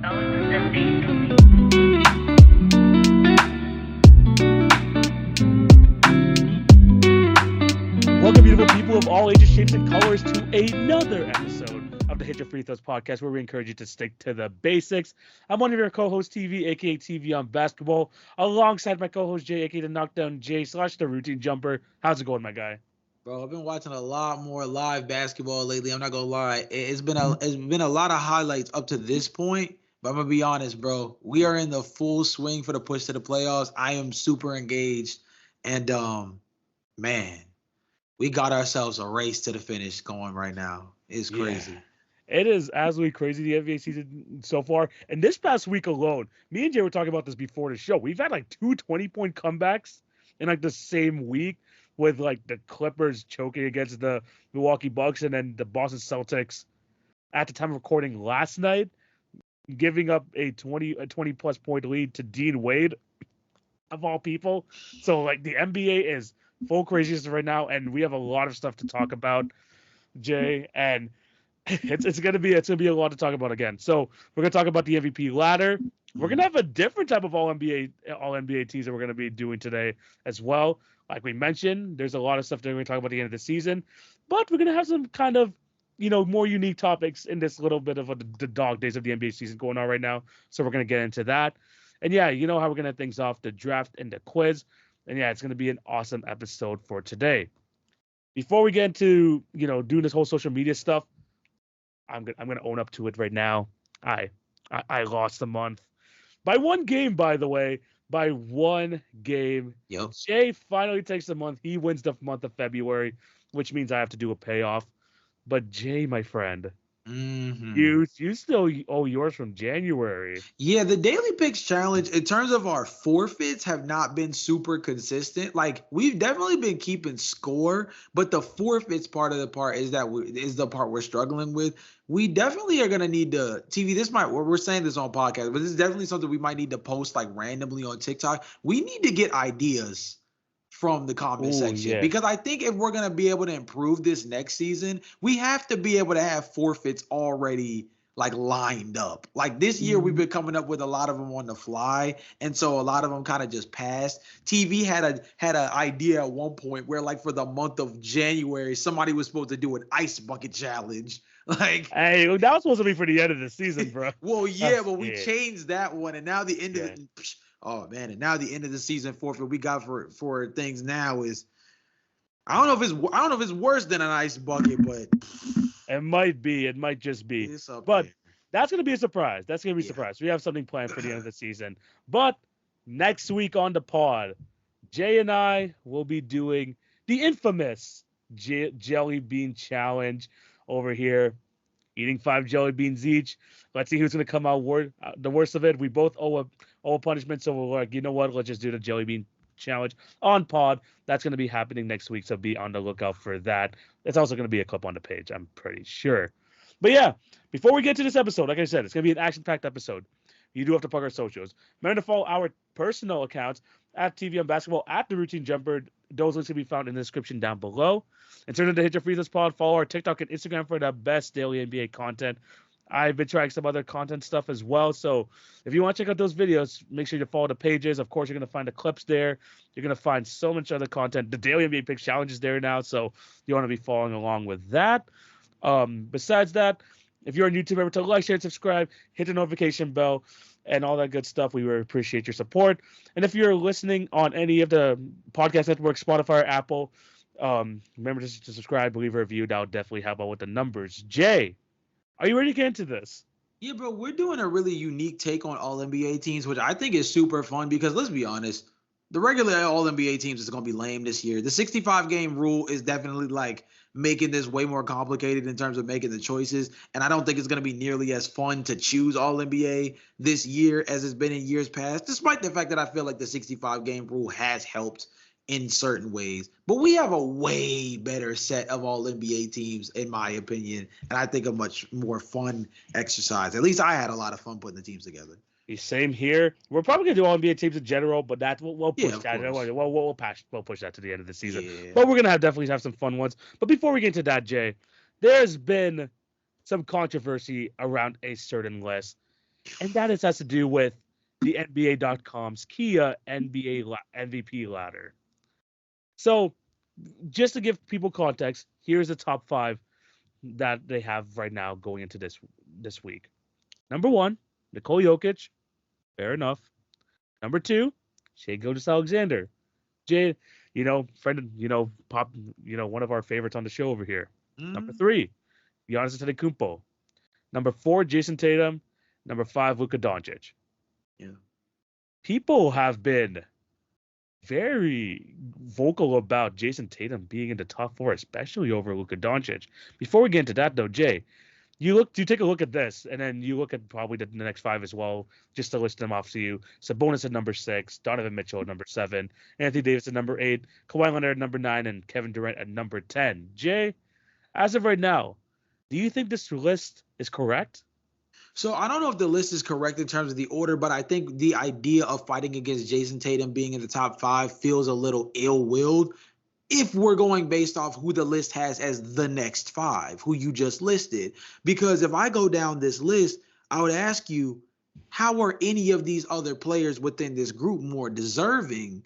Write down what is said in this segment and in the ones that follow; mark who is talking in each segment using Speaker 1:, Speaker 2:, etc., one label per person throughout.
Speaker 1: Welcome, beautiful people of all ages, shapes, and colors, to another episode of the Hit Your Free Throws podcast, where we encourage you to stick to the basics. I'm one of your co-hosts, TV, aka TV on basketball, alongside my co-host Jay, aka the Knockdown Jay / the Routine Jumper. How's it going, my guy?
Speaker 2: Bro, I've been watching a lot more live basketball lately. I'm not gonna lie. It's been a lot of highlights up to this point. But I'm gonna be honest, bro. We are in the full swing for the push to the playoffs. I am super engaged. And man, we got ourselves a race to the finish going right now. It's crazy.
Speaker 1: It is absolutely crazy, the NBA season so far. And this past week alone, me and Jay were talking about this before the show. We've had like two 20-point comebacks in like the same week, with like the Clippers choking against the Milwaukee Bucks, and then the Boston Celtics at the time of recording last night giving up a 20 plus point lead to Dean Wade, of all people. So like the NBA is full craziness right now, and we have a lot of stuff to talk about, Jay, and it's gonna be a lot to talk about again. So we're gonna talk about the MVP ladder. We're gonna have a different type of all NBA teams that we're gonna be doing today as well. Like we mentioned, there's a lot of stuff that we're gonna talk about at the end of the season, but we're gonna have some kind of more unique topics in this little bit of the dog days of the NBA season going on right now. So we're gonna get into that, and yeah, you know how we're gonna have things off, the draft and the quiz, and yeah, it's gonna be an awesome episode for today. Before we get into doing this whole social media stuff, I'm gonna own up to it right now. I lost a month by one game, by the way, by one game.
Speaker 2: Yo.
Speaker 1: Jay finally takes the month. He wins the month of February, which means I have to do a payoff. But Jay, my friend, you still owe yours from January.
Speaker 2: Yeah, the Daily Picks Challenge, in terms of our forfeits, have not been super consistent. Like, we've definitely been keeping score, but the forfeits part of the part is the part we're struggling with. We definitely are gonna need to we're saying this on podcast, but this is definitely something we might need to post like randomly on TikTok. We need to get ideas from the comment section, because I think if we're gonna be able to improve this next season, we have to be able to have forfeits already like lined up. Like this year, we've been coming up with a lot of them on the fly, and so a lot of them kind of just passed. TV had an idea at one point where, like, for the month of January, somebody was supposed to do an ice bucket challenge. Like,
Speaker 1: hey, that was supposed to be for the end of the season, bro.
Speaker 2: Well, yeah, but we changed that one, and now the end of the oh man, and now the end of the season forfeit we got for things now is I don't know if it's worse than an ice bucket, but
Speaker 1: it might be. It might just be. But that's gonna be a surprise. That's gonna be a surprise. We have something planned for the end of the season. But next week on the pod, Jay and I will be doing the infamous jelly bean challenge over here, eating 5 jelly beans each. Let's see who's going to come out the worst of it. We both owe a punishment, so we're like, you know what? Let's just do the jelly bean challenge on pod. That's going to be happening next week, so be on the lookout for that. It's also going to be a clip on the page, I'm pretty sure. But yeah, before we get to this episode, like I said, it's going to be an action-packed episode. You do have to plug our socials. Remember to follow our personal accounts at TV on Basketball, at The Routine Jumper. Those links can be found in the description down below. In terms of the Hit Your Free Throws pod, follow our TikTok and Instagram for the best daily NBA content. I've been trying some other content stuff as well. So if you want to check out those videos, make sure you follow the pages. Of course, you're going to find the clips there. You're going to find so much other content. The daily NBA Picks Challenge is there now, so you want to be following along with that. Besides that, if you're on YouTube, remember to like, share, and subscribe. Hit the notification bell and all that good stuff. We really appreciate your support. And if you're listening on any of the podcast networks, Spotify or Apple, remember to subscribe, leave a review. That would definitely help out with the numbers. Jay, are you ready to get into this?
Speaker 2: Yeah, bro, we're doing a really unique take on all NBA teams, which I think is super fun because, let's be honest, the regular all NBA teams is going to be lame this year. The 65-game rule is definitely like making this way more complicated in terms of making the choices. And I don't think it's going to be nearly as fun to choose all NBA this year as it's been in years past, despite the fact that I feel like the 65-game rule has helped in certain ways. But we have a way better set of all NBA teams, in my opinion, and I think a much more fun exercise. At least I had a lot of fun putting the teams together.
Speaker 1: Same here. We're probably gonna do all NBA teams in general, but that we'll push that. We'll push that to the end of the season. Yeah. But we're gonna definitely have some fun ones. But before we get into that, Jay, there's been some controversy around a certain list. And that has to do with the NBA.com's Kia MVP ladder. So, just to give people context, here's the top 5 that they have right now going into this week. Number 1, Nikola Jokic. Fair enough. Number 2, Shai Gilgeous-Alexander. Jay, friend, pop, one of our favorites on the show over here. Number 3, Giannis Antetokounmpo. Number 4, Jason Tatum. Number 5, Luka Doncic.
Speaker 2: Yeah.
Speaker 1: People have been very vocal about Jason Tatum being in the top 4, especially over Luka Doncic. Before we get into that, though, Jay, you take a look at this, and then you look at probably the next 5 as well, just to list them off to you. Sabonis at number 6, Donovan Mitchell at number 7, Anthony Davis at number 8, Kawhi Leonard at number 9, and Kevin Durant at number 10. Jay, as of right now, do you think this list is correct?
Speaker 2: So I don't know if the list is correct in terms of the order, but I think the idea of fighting against Jason Tatum being in the top 5 feels a little ill-willed if we're going based off who the list has as the next 5, who you just listed. Because if I go down this list, I would ask you, how are any of these other players within this group more deserving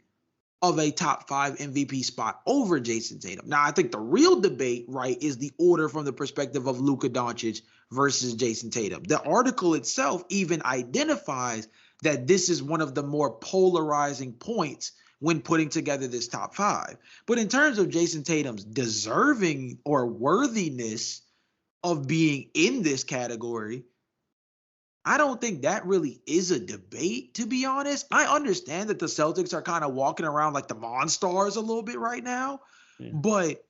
Speaker 2: of a top 5 MVP spot over Jason Tatum? Now, I think the real debate, right, is the order from the perspective of Luka Doncic versus Jason Tatum. The article itself even identifies that this is one of the more polarizing points when putting together this top 5. But in terms of Jason Tatum's deserving or worthiness of being in this category, I don't think that really is a debate, to be honest. I understand that the Celtics are kind of walking around like the Monstars a little bit right now. Yeah. But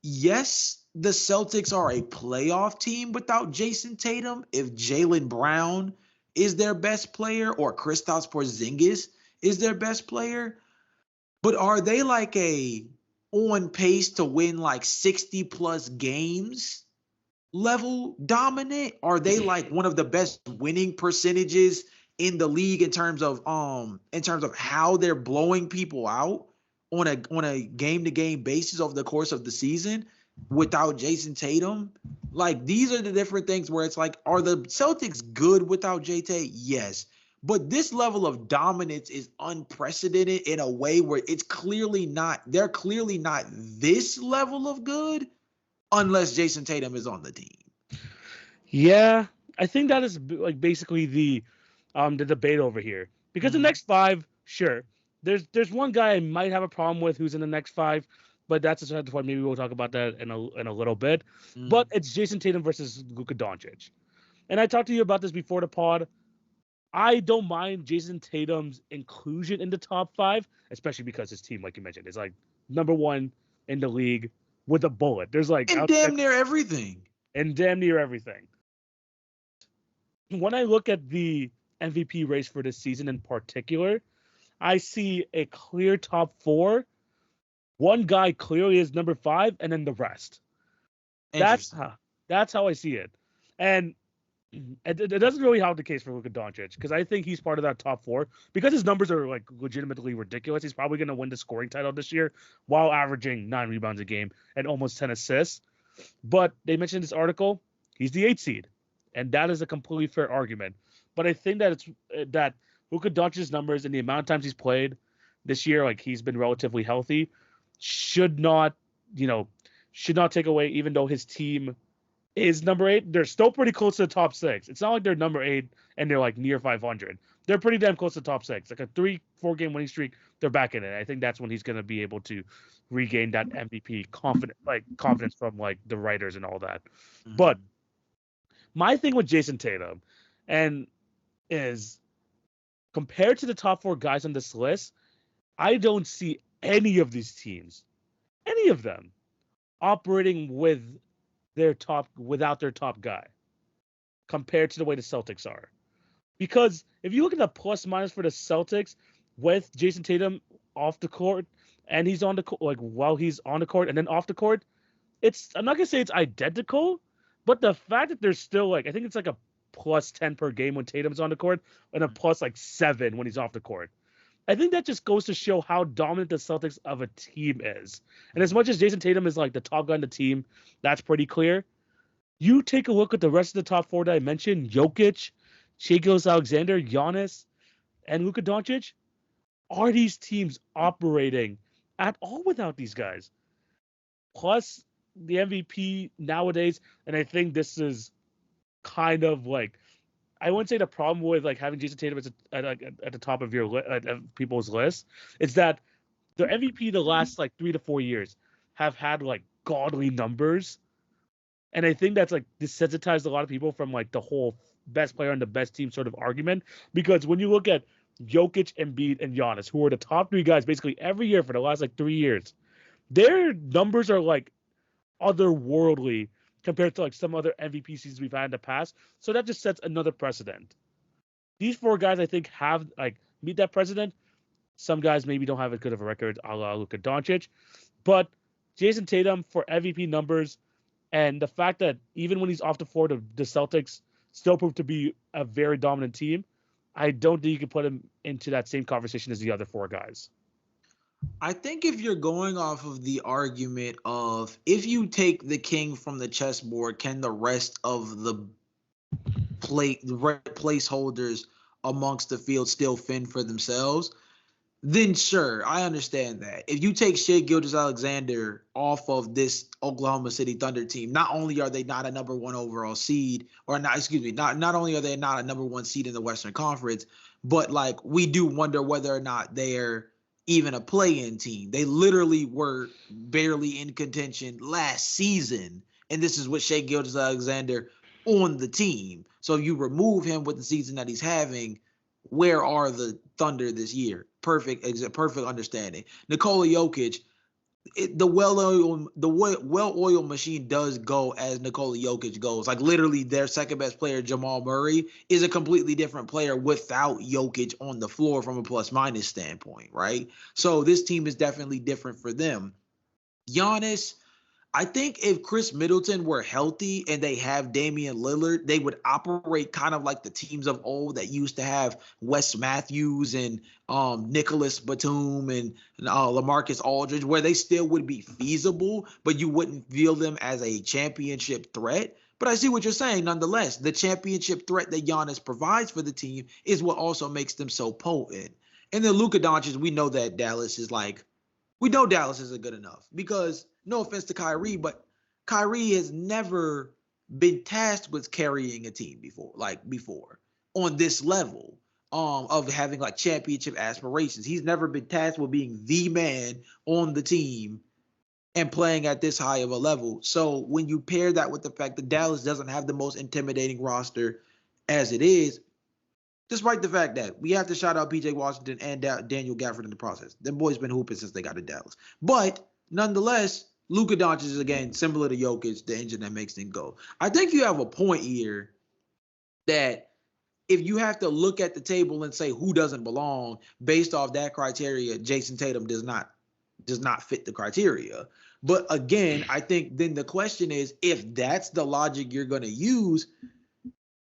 Speaker 2: yes, the Celtics are a playoff team without Jason Tatum. If Jaylen Brown is their best player or Kristaps Porzingis is their best player, but are they like on pace to win like 60 plus games level dominant? Are they like one of the best winning percentages in the league in terms of how they're blowing people out on a game to game basis over the course of the season without Jason Tatum? Like, these are the different things where it's like, are the Celtics good without JT? Yes. But this level of dominance is unprecedented in a way where they're clearly not this level of good unless Jason Tatum is on the team.
Speaker 1: Yeah, I think that is like basically the debate over here. Because the next 5, sure, there's one guy I might have a problem with who's in the next 5, but that's a point. Maybe we'll talk about that in a little bit. But it's Jason Tatum versus Luka Doncic. And I talked to you about this before the pod. I don't mind Jason Tatum's inclusion in the top 5, especially because his team, like you mentioned, is like number 1 in the league with a bullet. There's like
Speaker 2: damn near everything.
Speaker 1: And damn near everything. When I look at the MVP race for this season in particular, I see a clear top 4. One guy clearly is number 5, and then the rest. That's how I see it. And it doesn't really have the case for Luka Doncic, because I think he's part of that top 4 because his numbers are like legitimately ridiculous. He's probably going to win the scoring title this year while averaging 9 rebounds a game and almost 10 assists. But they mentioned in this article, he's the 8th seed, and that is a completely fair argument. But I think that that Luka Doncic's numbers and the amount of times he's played this year, like he's been relatively healthy, should not take away, even though his team is number 8, they're still pretty close to the top 6. It's not like they're number 8 and they're like near 500. They're pretty damn close to the top 6. Like a 3-4 game winning streak, they're back in it. I think that's when he's going to be able to regain that MVP confidence from like the writers and all that. But my thing with Jason Tatum is compared to the top 4 guys on this list, I don't see any of these teams, any of them, operating without their top guy compared to the way the Celtics are. Because if you look at the plus minus for the Celtics with Jason Tatum off the court and he's on the court, like while he's on the court and then off the court, I'm not gonna say it's identical, but the fact that there's still like, I think it's like a plus 10 per game when Tatum's on the court and a plus like 7 when he's off the court. I think that just goes to show how dominant the Celtics of a team is. And as much as Jason Tatum is like the top guy on the team, that's pretty clear. You take a look at the rest of the top 4 that I mentioned, Jokic, Shai Gilgeous-Alexander, Giannis, and Luka Doncic, are these teams operating at all without these guys? Plus the MVP nowadays, and I think this is kind of like, I wouldn't say the problem with like having Jason Tatum at the top of your people's list. It's that the MVP the last like 3 to 4 years have had like godly numbers, and I think that's like desensitized a lot of people from like the whole best player on the best team sort of argument. Because when you look at Jokic, Embiid, and Giannis, who are the top three guys basically every year for the last like 3 years, their numbers are like otherworldly compared to like some other MVP seasons we've had in the past. So that just sets another precedent. These four guys, I think, have like meet that precedent. Some guys maybe don't have as good of a record, a la Luka Doncic, but Jason Tatum for MVP numbers, and the fact that even when he's off the floor, the Celtics still prove to be a very dominant team. I don't think you can put him into that same conversation as the other four guys.
Speaker 2: I think if you're going off of the argument of if you take the king from the chessboard, can the rest of the placeholders amongst the field still fend for themselves? Then sure, I understand that. If you take Shai Gilgeous-Alexander off of this Oklahoma City Thunder team, not only are they not a number one overall seed, or not, excuse me, not only are they not a number one seed in the Western Conference, but like we do wonder whether or not they're even a play-in team. They literally were barely in contention last season, and this is with Shai Gilgeous-Alexander on the team. So if you remove him with the season that he's having, where are the Thunder this year? Perfect understanding. Nikola Jokic, the well-oiled machine does go as Nikola Jokic goes. Like literally, their second best player, Jamal Murray, is a completely different player without Jokic on the floor from a plus-minus standpoint, right? So this team is definitely different for them. Giannis, I think if Chris Middleton were healthy and they have Damian Lillard, they would operate kind of like the teams of old that used to have Wes Matthews and Nicholas Batum and LaMarcus Aldridge, where they still would be feasible, but you wouldn't feel them as a championship threat. But I see what you're saying. Nonetheless, the championship threat that Giannis provides for the team is what also makes them so potent. And then Luka Doncic, we know Dallas isn't good enough because no offense to Kyrie, but Kyrie has never been tasked with carrying a team before on this level of having like championship aspirations. He's never been tasked with being the man on the team and playing at this high of a level. So when you pair that with the fact that Dallas doesn't have the most intimidating roster as it is, despite the fact that we have to shout out PJ Washington and Daniel Gafford in the process. Them boys been hooping since they got to Dallas. But nonetheless, Luka Doncic is, again, similar to Jokic, the engine that makes things go. I think you have a point here that if you have to look at the table and say who doesn't belong based off that criteria, Jason Tatum does not fit the criteria. But again, I think then the question is, if that's the logic you're going to use,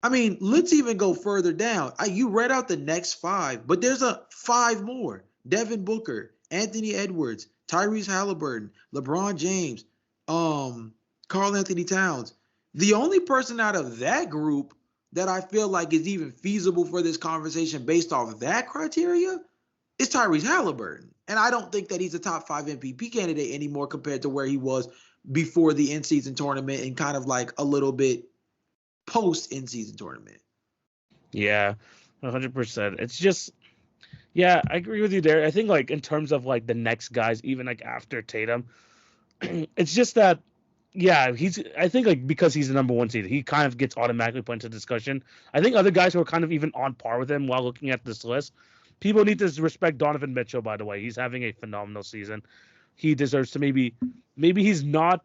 Speaker 2: I mean, let's even go further down. You read out the next five, but there's five more. Devin Booker, Anthony Edwards, Tyrese Halliburton, LeBron James, Karl Anthony Towns. The only person out of that group that I feel like is even feasible for this conversation based off that criteria is Tyrese Halliburton. And I don't think that he's a top 5 MVP candidate anymore compared to where he was before the in-season tournament and kind of like a little bit post in-season tournament.
Speaker 1: Yeah, 100%. It's just, yeah, I agree with you there. I think like in terms of like the next guys, even like after Tatum, it's just that, yeah, I think like because he's the number one seed, he kind of gets automatically put into discussion. I think other guys who are kind of even on par with him while looking at this list, people need to respect Donovan Mitchell, by the way. He's having a phenomenal season. He deserves to maybe he's not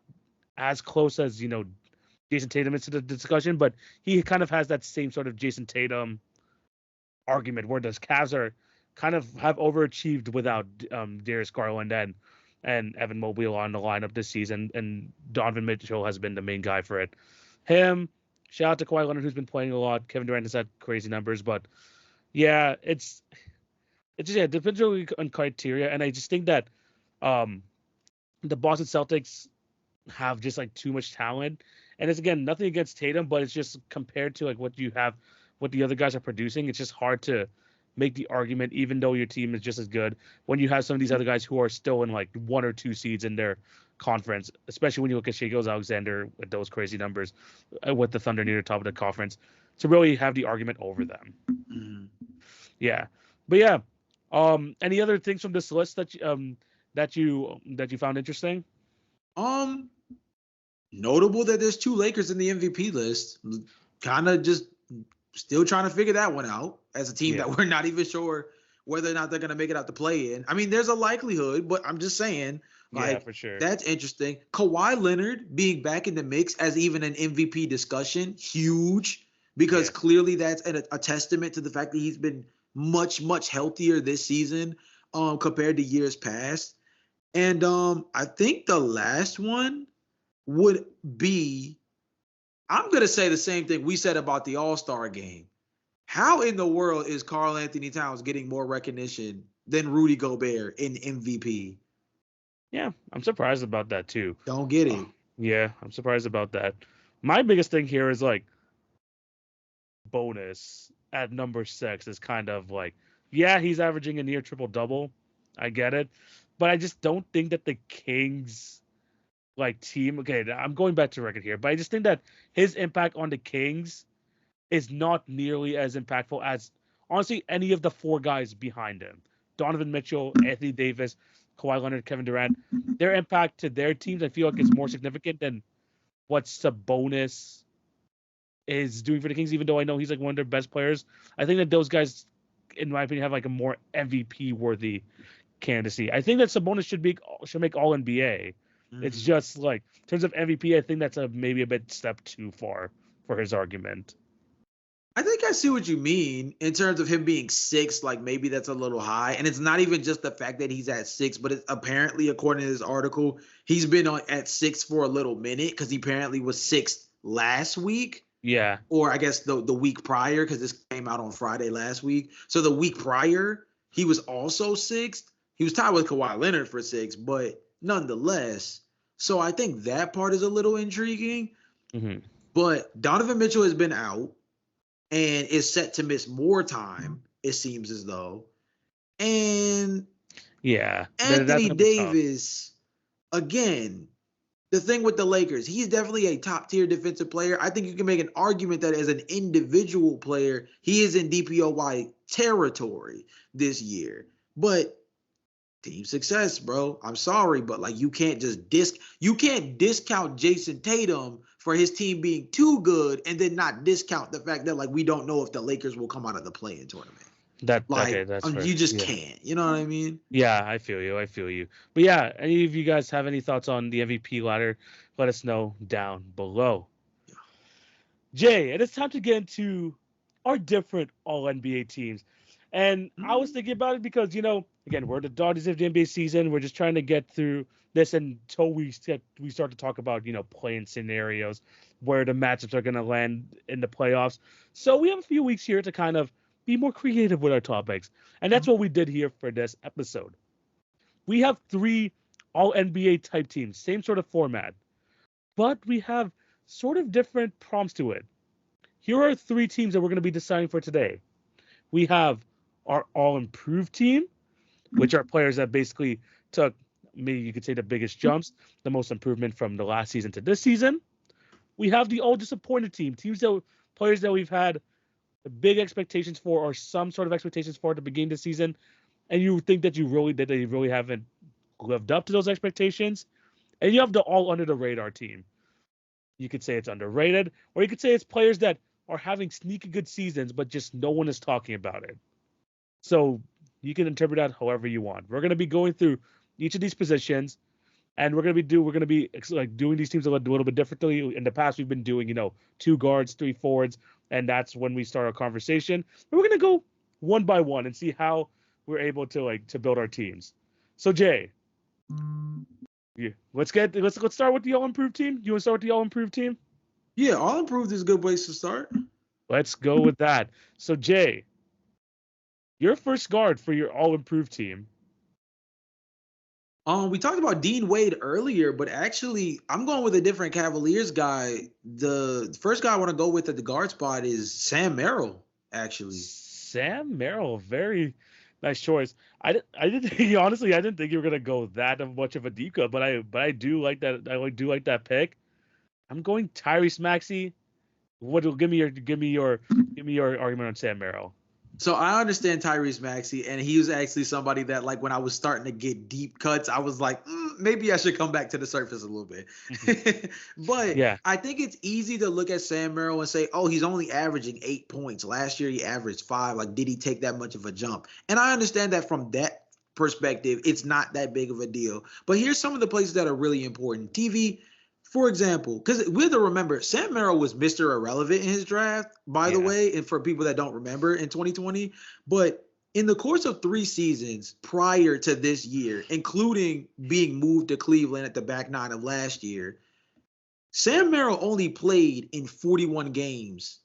Speaker 1: as close as, Jason Tatum into the discussion, but he kind of has that same sort of Jason Tatum argument where the Cavs are kind of have overachieved without Darius Garland and Evan Mobley on the lineup this season, and Donovan Mitchell has been the main guy for it. Him, shout out to Kawhi Leonard, who's been playing a lot. Kevin Durant has had crazy numbers, but yeah, it's just, it depends really on criteria, and I just think that the Boston Celtics have just like too much talent. And it's, again, nothing against Tatum, but it's just compared to like what you have what the other guys are producing, it's just hard to make the argument, even though your team is just as good, when you have some of these other guys who are still in like 1 or 2 seeds in their conference, especially when you look at Shai Alexander with those crazy numbers, with the Thunder near the top of the conference, to really have the argument over them.
Speaker 2: Mm-hmm.
Speaker 1: Yeah, but yeah, any other things from this list that you found interesting?
Speaker 2: Notable that there's 2 Lakers in the MVP list. Kind of just still trying to figure that one out as a team that we're not even sure whether or not they're going to make it out to play in. I mean, there's a likelihood, but I'm just saying, like,
Speaker 1: for sure.
Speaker 2: That's interesting. Kawhi Leonard being back in the mix as even an MVP discussion, huge, because clearly that's a testament to the fact that he's been much, much healthier this season compared to years past. And I think the last one would be, I'm going to say the same thing we said about the All-Star game. How in the world is Karl Anthony Towns getting more recognition than Rudy Gobert in MVP?
Speaker 1: Yeah, I'm surprised about that too.
Speaker 2: Don't get it.
Speaker 1: Yeah, I'm surprised about that. My biggest thing here is like bonus at number 6 is kind of like, yeah, he's averaging a near triple-double. I get it. But I just don't think that the Kings like team, okay, I'm going back to record here, but I just think that his impact on the Kings is not nearly as impactful as honestly any of the 4 guys behind him. Donovan Mitchell, Anthony Davis, Kawhi Leonard, Kevin Durant. Their impact to their teams, I feel like, is more significant than what Sabonis is doing for the Kings, even though I know he's like one of their best players. I think that those guys, in my opinion, have like a more MVP worthy candidacy. I think that Sabonis should make All NBA. Mm-hmm. It's just like in terms of MVP, I think that's maybe a bit step too far for his argument.
Speaker 2: I think I see what you mean in terms of him being 6. Like maybe that's a little high, and it's not even just the fact that he's at 6, but it's apparently, according to this article, he's been at 6 for a little minute because he apparently was 6th last week.
Speaker 1: Yeah,
Speaker 2: or I guess the week prior, because this came out on Friday last week. So the week prior, he was also 6th. He was tied with Kawhi Leonard for 6th, but nonetheless. So I think that part is a little intriguing.
Speaker 1: Mm-hmm.
Speaker 2: But Donovan Mitchell has been out and is set to miss more time, it seems as though. And Anthony Davis, again, the thing with the Lakers, he's definitely a top-tier defensive player. I think you can make an argument that as an individual player, he is in DPOY territory this year. But team success, bro. I'm sorry, but like you can't discount Jason Tatum for his team being too good and then not discount the fact that like we don't know if the Lakers will come out of the play-in tournament.
Speaker 1: That's
Speaker 2: you just can't. You know what I mean?
Speaker 1: Yeah, I feel you. But yeah, any of you guys have any thoughts on the MVP ladder? Let us know down below. Yeah. Jay, and it's time to get into our different All-NBA teams. And I was thinking about it because, again, we're the Dodgers of the NBA season. We're just trying to get through this until we start to talk about, playing scenarios where the matchups are going to land in the playoffs. So we have a few weeks here to kind of be more creative with our topics. And that's what we did here for this episode. We have 3 All-NBA type teams, same sort of format, but we have sort of different prompts to it. Here are 3 teams that we're going to be deciding for today. We have our All-Improved team, which are players that basically took, maybe you could say, the biggest jumps, the most improvement from the last season to this season. We have the All-Disappointed team, players that we've had big expectations for or some sort of expectations for at the beginning of the season, and you think that they really haven't lived up to those expectations. And you have the All Under the Radar team. You could say it's underrated, or you could say it's players that are having sneaky good seasons, but just no one is talking about it. So you can interpret that however you want. We're going to be going through each of these positions, and we're going to be like doing these teams a little bit differently. In the past, we've been doing 2 guards, 3 forwards, and that's when we start our conversation. But we're going to go one by one and see how we're able to build our teams. So Jay, let's start with the All-Improved team. You want to start with the All-Improved team?
Speaker 2: Yeah, All-Improved is a good place to start.
Speaker 1: Let's go with that. So Jay, your first guard for your All-Improved team.
Speaker 2: We talked about Dean Wade earlier, but actually, I'm going with a different Cavaliers guy. The first guy I want to go with at the guard spot is Sam Merrill. actually.
Speaker 1: Sam Merrill, very nice choice. I didn't honestly, I didn't think you were gonna go that much of a deep cut, but I do like that. Do like that pick. I'm going Tyrese Maxey. Give me your argument on Sam Merrill.
Speaker 2: So I understand Tyrese Maxey, and he was actually somebody that, like, when I was starting to get deep cuts, I was like, maybe I should come back to the surface a little bit. But
Speaker 1: Yeah,
Speaker 2: I think it's easy to look at Sam Merrill and say, oh, he's only averaging 8 points. Last year he averaged 5. Like, did he take that much of a jump? And I understand that from that perspective, it's not that big of a deal. But here's some of the places that are really important. TV, for example, because we have to remember, Sam Merrill was Mr. Irrelevant in his draft, by the
Speaker 1: yeah,
Speaker 2: way, and for people that don't remember in 2020. But in the course of 3 seasons prior to this year, including being moved to Cleveland at the back nine of last year, Sam Merrill only played in 41 games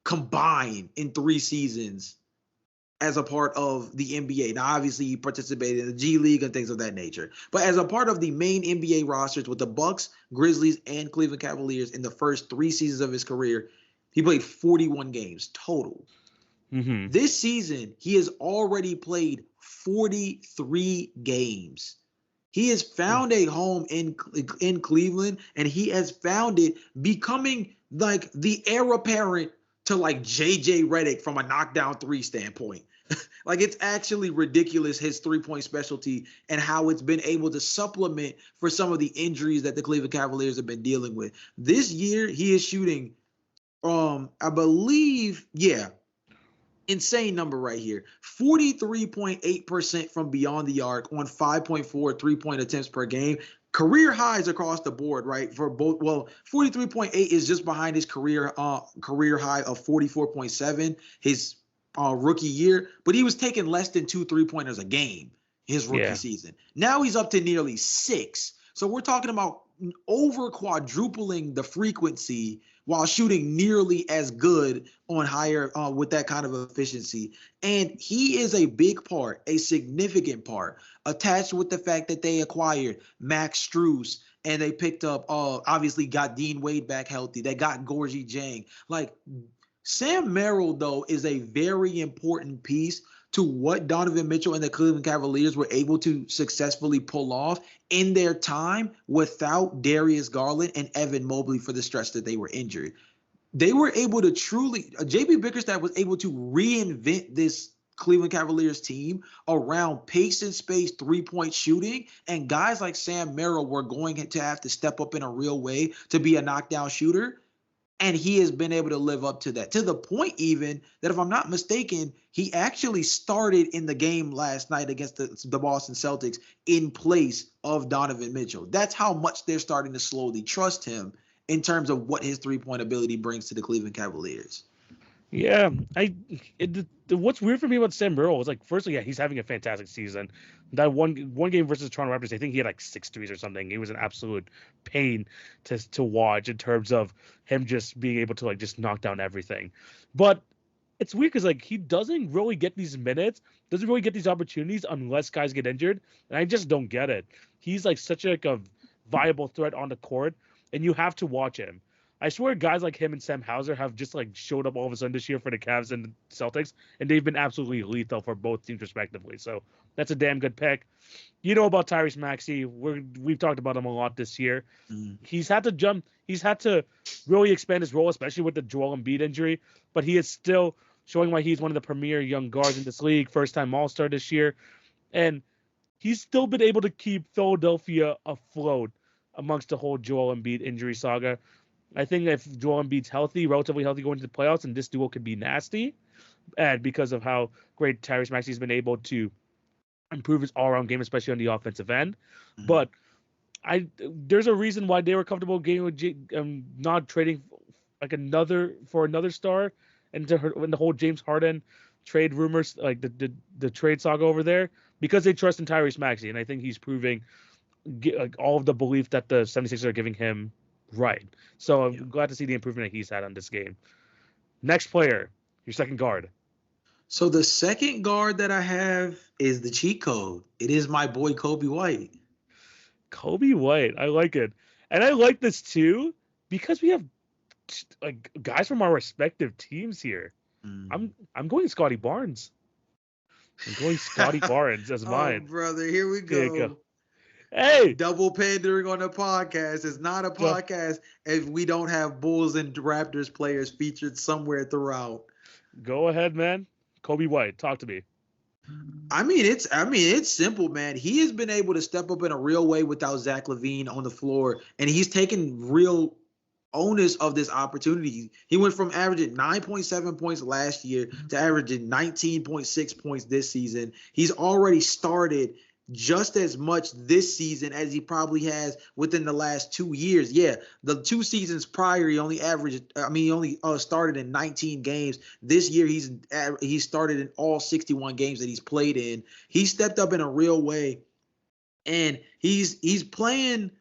Speaker 2: combined in 3 seasons as a part of the NBA. Now, obviously, he participated in the G League and things of that nature. But as a part of the main NBA rosters with the Bucks, Grizzlies, and Cleveland Cavaliers in the first 3 seasons of his career, he played 41 games total.
Speaker 1: mm-hmm.
Speaker 2: This season, he has already played 43 games. He has found a home in Cleveland, and he has found it becoming like the heir apparent to like JJ Redick from a knockdown three standpoint. Like, it's actually ridiculous, his 3-point specialty and how it's been able to supplement for some of the injuries that the Cleveland Cavaliers have been dealing with. This year, he is shooting, I believe, yeah, insane number right here. 43.8% from beyond the arc on 5.4 3-point attempts per game. Career highs across the board, right? For both. Well, 43.8 is just behind his career high of 44.7 his rookie year, but he was taking less than 2 3-pointers a game his rookie season. Now he's up to nearly 6. So we're talking about over quadrupling the frequency while shooting nearly as good on higher with that kind of efficiency. And he is a big part, a significant part, attached with the fact that they acquired Max Strus and they picked up, obviously got Dean Wade back healthy. They got Gorgie Jang. Like, Sam Merrill, though, is a very important piece to what Donovan Mitchell and the Cleveland Cavaliers were able to successfully pull off in their time without Darius Garland and Evan Mobley for the stretch that they were injured. They were able to truly, JB Bickerstaff was able to reinvent this Cleveland Cavaliers team around pace and space 3-point shooting, and guys like Sam Merrill were going to have to step up in a real way to be a knockdown shooter. And he has been able to live up to that, to the point even that, if I'm not mistaken, he actually started in the game last night against the Boston Celtics in place of Donovan Mitchell. That's how much they're starting to slowly trust him in terms of what his 3-point ability brings to the Cleveland Cavaliers.
Speaker 1: Yeah, what's weird for me about Sam Merrill is, like, firstly, yeah, he's having a fantastic season. That one game versus Toronto Raptors, I think he had like 6 threes or something. He was an absolute pain to watch in terms of him just being able to, like, just knock down everything. But it's weird because, like, he doesn't really get these minutes, doesn't really get these opportunities unless guys get injured, and I just don't get it. He's like such a viable threat on the court, and you have to watch him. I swear guys like him and Sam Hauser have just, like, showed up all of a sudden this year for the Cavs and the Celtics, and they've been absolutely lethal for both teams respectively. So that's a damn good pick. You know about Tyrese Maxey. We've talked about him a lot this year. He's had to jump. He's had to really expand his role, especially with the Joel Embiid injury, but he is still showing why he's one of the premier young guards in this league, first-time All-Star this year. And he's still been able to keep Philadelphia afloat amongst the whole Joel Embiid injury saga. I think if Joel Embiid's healthy, relatively healthy going into the playoffs, and this duo could be nasty, and because of how great Tyrese Maxey's been able to improve his all-around game, especially on the offensive end. But there's a reason why they were comfortable getting with not trading like another star, and when the whole James Harden trade rumors, like the trade saga over there, because they trust in Tyrese Maxey, and I think he's proving like all of the belief that the 76ers are giving him right. So I'm glad to see the improvement that he's had on this game. Next player, your second guard.
Speaker 2: So the second guard that I have is the cheat code. It is my boy Kobe White.
Speaker 1: Kobe White, I like it, and I like this too because we have, like, guys from our respective teams here. I'm going Scotty Barnes. I'm going Scotty Barnes as mine.
Speaker 2: Oh, brother, here we
Speaker 1: There you go.
Speaker 2: go.
Speaker 1: Hey,
Speaker 2: Double pandering on the podcast. It's not a podcast if we don't have Bulls and Raptors players featured somewhere throughout.
Speaker 1: go ahead, man. Kobe White, talk to me.
Speaker 2: I mean, it's simple, man. He has been able to step up in a real way without Zach LaVine on the floor, and he's taken real onus of this opportunity. He went from averaging 9.7 points last year to averaging 19.6 points this season. He's already started just as much this season as he probably has within the last 2 years. Yeah, the 2 seasons prior, he only started in 19 games. This year, he's started in all 61 games that he's played in. He stepped up in a real way, and he's playing.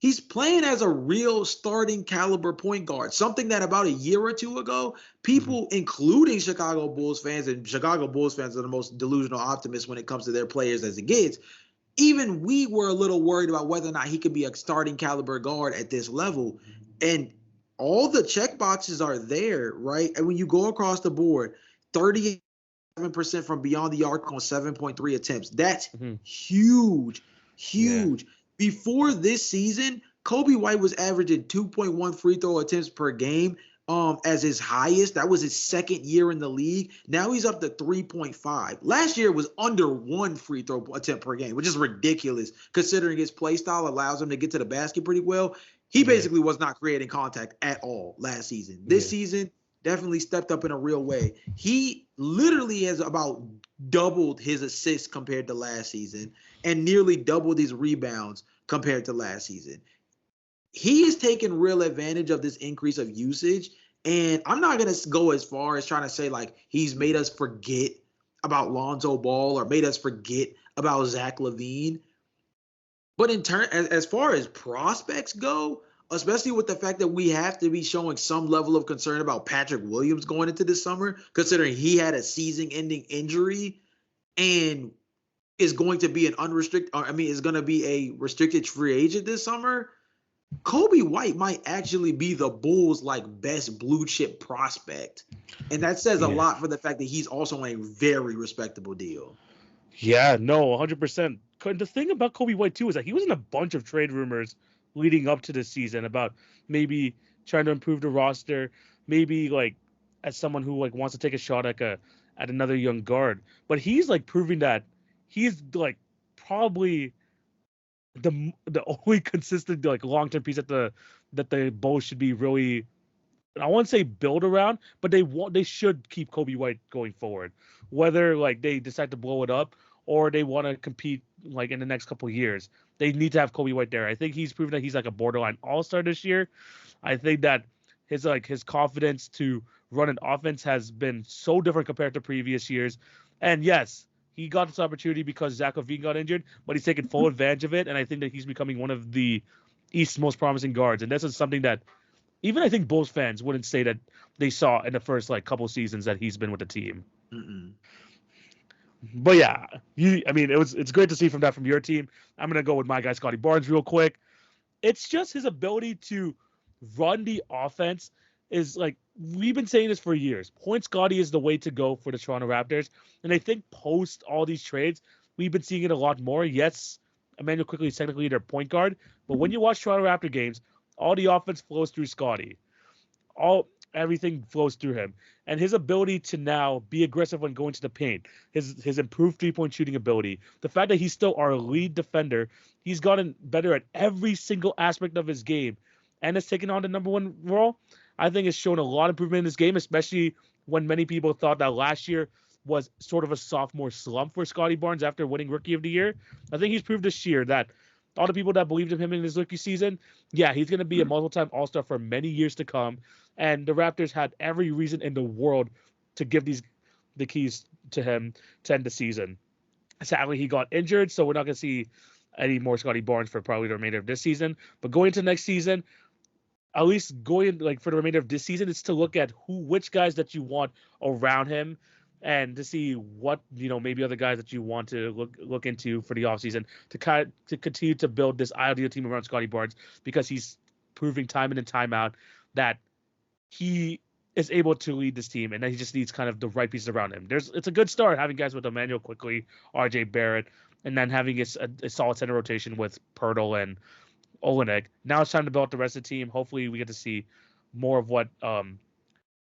Speaker 2: He's playing as a real starting caliber point guard, something that about a year or two ago, people, including Chicago Bulls fans, and Chicago Bulls fans are the most delusional optimists when it comes to their players as it gets, even we were a little worried about whether or not he could be a starting caliber guard at this level. And all the check boxes are there, right? And when you go across the board, 37% from beyond the arc on 7.3 attempts. That's huge. Yeah. Before this season, Kobe White was averaging 2.1 free throw attempts per game as his highest. That was his second year in the league. Now he's up to 3.5. Last year it was under 1 free throw attempt per game, which is ridiculous considering his play style allows him to get to the basket pretty well. He basically was not creating contact at all last season. This season, definitely stepped up in a real way. He literally has about doubled his assists compared to last season and nearly doubled his rebounds compared to last season. He is taking real advantage of this increase of usage. And I'm not going to go as far as trying to say like he's made us forget about Lonzo Ball or made us forget about Zach LaVine. But in turn, as far as prospects go, especially with the fact that we have to be showing some level of concern about Patrick Williams going into this summer, considering he had a season-ending injury and is going to be is going to be a restricted free agent this summer. Kobe White might actually be the Bulls' best blue chip prospect, and that says a lot for the fact that he's also on a very respectable deal.
Speaker 1: Yeah, no, 100%. The thing about Kobe White too is that he was in a bunch of trade rumors leading up to this season about maybe trying to improve the roster, maybe as someone who wants to take a shot at another young guard. But he's proving that he's probably the only consistent long-term piece that the Bulls should be really, I won't say build around, but they should keep Kobe White going forward. Whether they decide to blow it up or they want to compete in the next couple of years, they need to have Kobe White there. I think he's proven that he's a borderline all-star this year. I think that his confidence to run an offense has been so different compared to previous years. And yes, he got this opportunity because Zach LaVine got injured, but he's taken full advantage of it. And I think that he's becoming one of the East's most promising guards. And this is something that even I think Bulls fans wouldn't say that they saw in the first couple seasons that he's been with the team. But yeah, it's great to see from your team. I'm gonna go with my guy Scotty Barnes real quick. It's just his ability to run the offense is we've been saying this for years. Point Scotty is the way to go for the Toronto Raptors, and I think post all these trades, we've been seeing it a lot more. Yes, Emmanuel Quickley is technically their point guard, but when you watch Toronto Raptor games, all the offense flows through Scotty. Everything flows through him. And his ability to now be aggressive when going to the paint, his improved three-point shooting ability, the fact that he's still our lead defender, he's gotten better at every single aspect of his game and has taken on the number one role. I think it's shown a lot of improvement in this game, especially when many people thought that last year was sort of a sophomore slump for Scotty Barnes after winning Rookie of the Year. I think he's proved this year that all the people that believed in him in his rookie season, yeah, he's going to be a multiple-time All-Star for many years to come. And the Raptors had every reason in the world to give the keys to him to end the season. Sadly, he got injured, so we're not going to see any more Scotty Barnes for probably the remainder of this season. But going into next season, at least going for the remainder of this season, is to look at which guys that you want around him, and to see what maybe other guys that you want to look into for the offseason to continue to build this ideal team around Scotty Barnes, because he's proving time in and time out that he is able to lead this team, and then he just needs kind of the right pieces around him. It's a good start having guys with Emmanuel quickly, R.J. Barrett, and then having a solid center rotation with Pirtle and Olenek. Now it's time to build up the rest of the team. Hopefully, we get to see more of what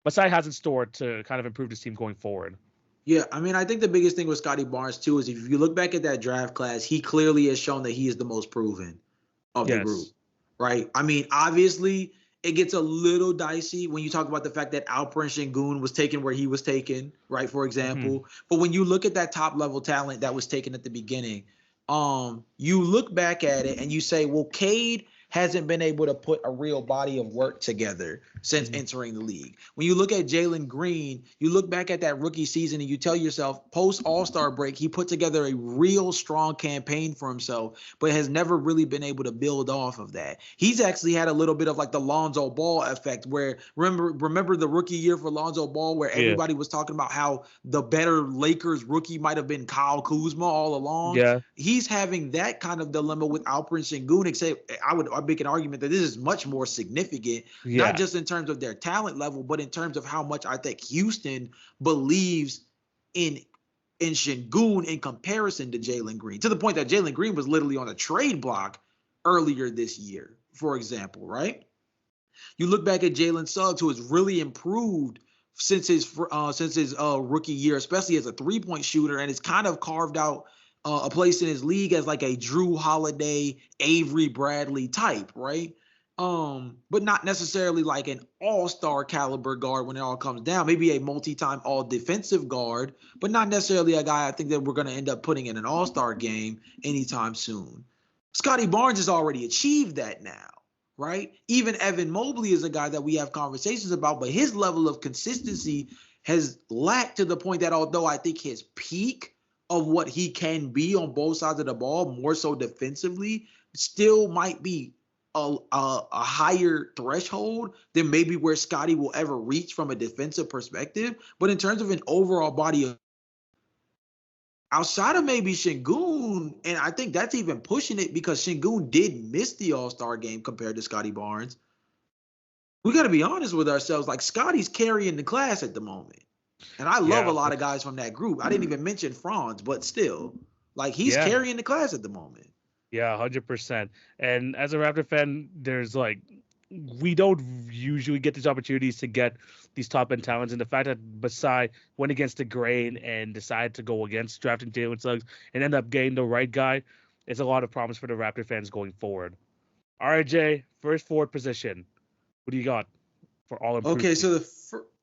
Speaker 1: Masai has in store to kind of improve this team going forward.
Speaker 2: Yeah, I mean, I think the biggest thing with Scotty Barnes too is if you look back at that draft class, he clearly has shown that he is the most proven of the group, right? I mean, obviously, it gets a little dicey when you talk about the fact that Alperen Şengün was taken where he was taken, right? For example, but when you look at that top level talent that was taken at the beginning, you look back at it and you say, well, Cade hasn't been able to put a real body of work together since entering the league. When you look at Jalen Green, you look back at that rookie season and you tell yourself, post All-Star break, he put together a real strong campaign for himself, but has never really been able to build off of that. He's actually had a little bit of like the Lonzo Ball effect where remember the rookie year for Lonzo Ball where everybody was talking about how the better Lakers rookie might have been Kyle Kuzma all along.
Speaker 1: Yeah.
Speaker 2: He's having that kind of dilemma with Alperen Şengün, except I would make an argument that this is much more significant, not just in terms of their talent level, but in terms of how much I think Houston believes in Şengün in comparison to Jalen Green, to the point that Jalen Green was literally on a trade block earlier this year, for example, right? You look back at Jalen Suggs, who has really improved since his rookie year, especially as a three-point shooter, and has kind of carved out a place in his league as like a Drew Holiday, Avery Bradley type, right? But not necessarily like an all-star caliber guard when it all comes down. Maybe a multi-time all-defensive guard, but not necessarily a guy I think that we're going to end up putting in an all-star game anytime soon. Scotty Barnes has already achieved that now, right? Even Evan Mobley is a guy that we have conversations about, but his level of consistency has lacked to the point that although I think his peak of what he can be on both sides of the ball, more so defensively, still might be a higher threshold than maybe where Scotty will ever reach from a defensive perspective. But in terms of an overall body of outside of maybe Şengün, and I think that's even pushing it because Şengün did miss the All-Star game compared to Scotty Barnes. We got to be honest with ourselves. Like Scotty's carrying the class at the moment. And I love a lot of guys from that group. I didn't even mention Franz, but still, like he's carrying the class at the moment.
Speaker 1: Yeah, 100%. And as a Raptor fan, there's like, we don't usually get these opportunities to get these top end talents. And the fact that Masai went against the grain and decided to go against drafting Jalen Suggs and end up getting the right guy is a lot of promise for the Raptor fans going forward. All right, Jay, first forward position. What do you got for all improved?
Speaker 2: Okay, so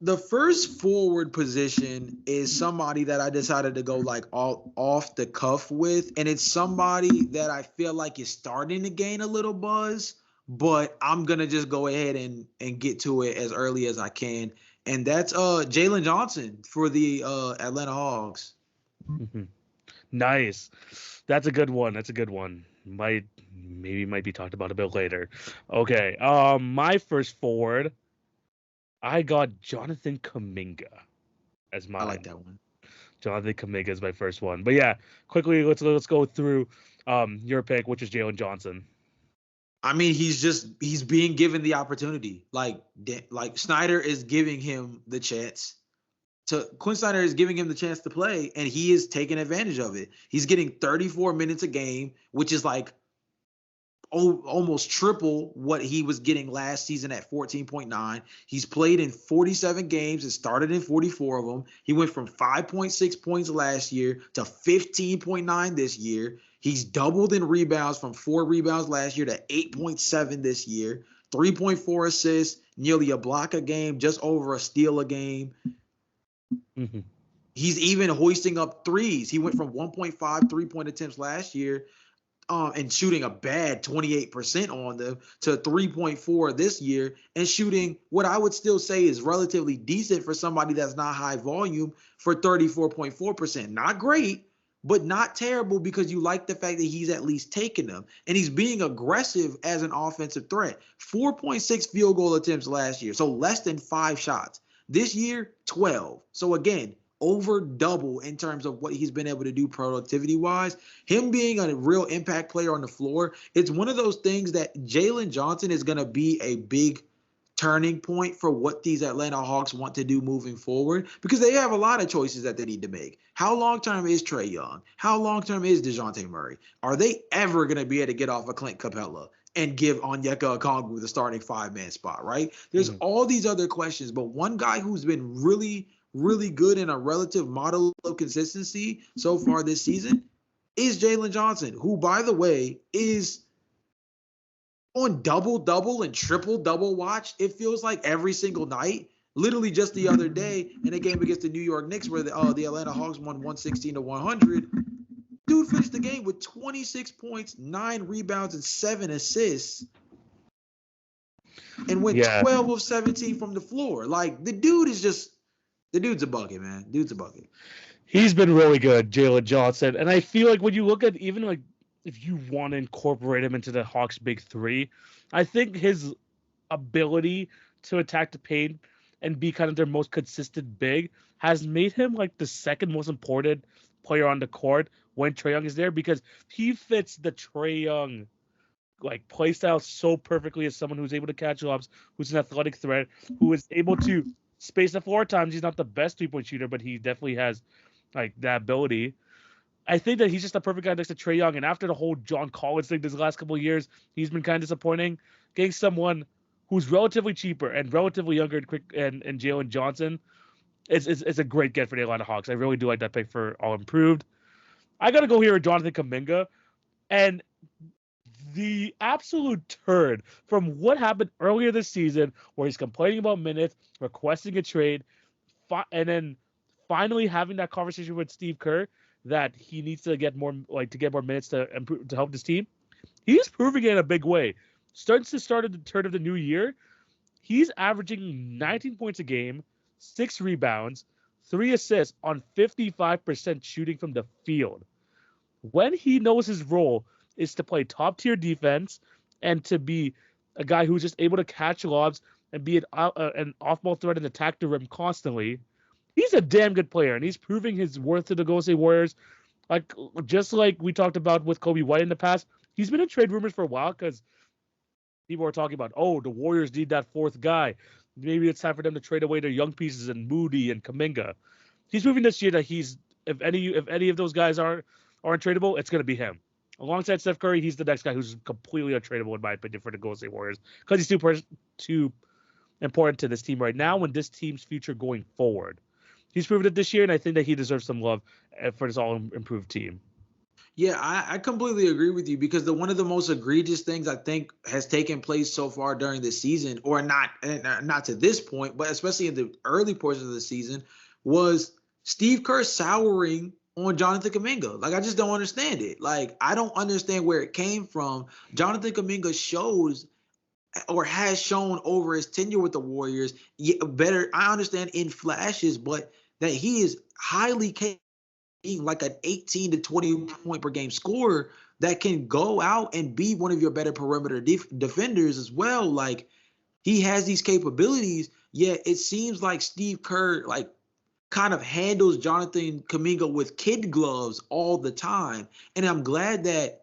Speaker 2: the first forward position is somebody that I decided to go like all off the cuff with, and it's somebody that I feel like is starting to gain a little buzz, but I'm gonna just go ahead and get to it as early as I can, and that's Jalen Johnson for the Atlanta Hawks.
Speaker 1: Nice, that's a good one. That's a good one. Might be talked about a bit later. Okay, my first forward. I got Jonathan Kuminga as mine.
Speaker 2: I like that one.
Speaker 1: Jonathan Kuminga is my first one. But yeah, quickly let's go through your pick, which is Jalen Johnson.
Speaker 2: I mean, he's being given the opportunity. Like Snyder is giving him the chance Quinn Snyder is giving him the chance to play, and he is taking advantage of it. He's getting 34 minutes a game, which is like almost triple what he was getting last season at 14.9. He's played in 47 games and started in 44 of them. He went from 5.6 points last year to 15.9 this year. He's doubled in rebounds from 4 rebounds last year to 8.7 this year. 3.4 assists, nearly a block a game, just over a steal a game. Mm-hmm. He's even hoisting up threes. He went from 1.5 3-point attempts last year and shooting a bad 28% on them to 3.4 this year and shooting what I would still say is relatively decent for somebody that's not high volume for 34.4%. Not great, but not terrible because you like the fact that he's at least taking them. And he's being aggressive as an offensive threat. 4.6 field goal attempts last year, so less than 5 shots. This year, 12. So again, over double in terms of what he's been able to do productivity-wise. Him being a real impact player on the floor, it's one of those things that Jalen Johnson is going to be a big turning point for what these Atlanta Hawks want to do moving forward, because they have a lot of choices that they need to make. How long-term is Trae Young? How long-term is DeJounte Murray? Are they ever going to be able to get off of Clint Capella and give Onyeka Okongwu the starting 5-man spot, right? There's all these other questions, but one guy who's been really, really good in a relative model of consistency so far this season is Jalen Johnson, who, by the way, is on double-double and triple-double watch, it feels like every single night. Literally just the other day in a game against the New York Knicks where the Atlanta Hawks won 116-100, dude finished the game with 26 points, 9 rebounds, and 7 assists, and went 12 of 17 from the floor. Like, the dude's a bucket, man. Dude's a bucket.
Speaker 1: He's been really good, Jalen Johnson. And I feel like when you look at even like if you want to incorporate him into the Hawks' big three, I think his ability to attack the paint and be kind of their most consistent big has made him like the second most important player on the court when Trae Young is there, because he fits the Trae Young like play style so perfectly as someone who's able to catch lobs, who's an athletic threat, who is able to space the floor at times. He's not the best 3-point shooter, but he definitely has like that ability. I think that he's just a perfect guy next to Trae Young. And after the whole John Collins thing this last couple of years, he's been kind of disappointing. Getting someone who's relatively cheaper and relatively younger and quick and Jalen Johnson is a great get for the Atlanta Hawks. I really do like that pick for all improved. I got to go here with Jonathan Kuminga. And the absolute turd from what happened earlier this season where he's complaining about minutes, requesting a trade, and then finally having that conversation with Steve Kerr that he needs to get more minutes to improve, to help this team. He's proving it in a big way. Since the start of the turn of the new year, he's averaging 19 points a game, 6 rebounds, 3 assists on 55% shooting from the field. When he knows his role is to play top-tier defense and to be a guy who's just able to catch lobs and be an off-ball threat and attack the rim constantly, he's a damn good player, and he's proving his worth to the Golden State Warriors. Like, just like we talked about with Kobe White in the past, he's been in trade rumors for a while because people are talking about, the Warriors need that fourth guy. Maybe it's time for them to trade away their young pieces and Moody and Kuminga. He's proving this year that if any of those guys aren't tradable, it's going to be him. Alongside Steph Curry, he's the next guy who's completely untradeable, in my opinion, for the Golden State Warriors because he's too important to this team right now and this team's future going forward. He's proven it this year, and I think that he deserves some love for this all-improved team.
Speaker 2: Yeah, I completely agree with you because one of the most egregious things I think has taken place so far during the season, or not to this point, but especially in the early portions of the season, was Steve Kerr souring on Jonathan Kuminga. Like, I just don't understand it. Like, I don't understand where it came from. Jonathan Kuminga shows or has shown over his tenure with the Warriors better. I understand in flashes, but that he is highly capable, like an 18 to 20 point per game scorer that can go out and be one of your better perimeter defenders as well. Like, he has these capabilities, yet it seems like Steve Kerr, like, kind of handles Jonathan Kuminga with kid gloves all the time. And I'm glad that,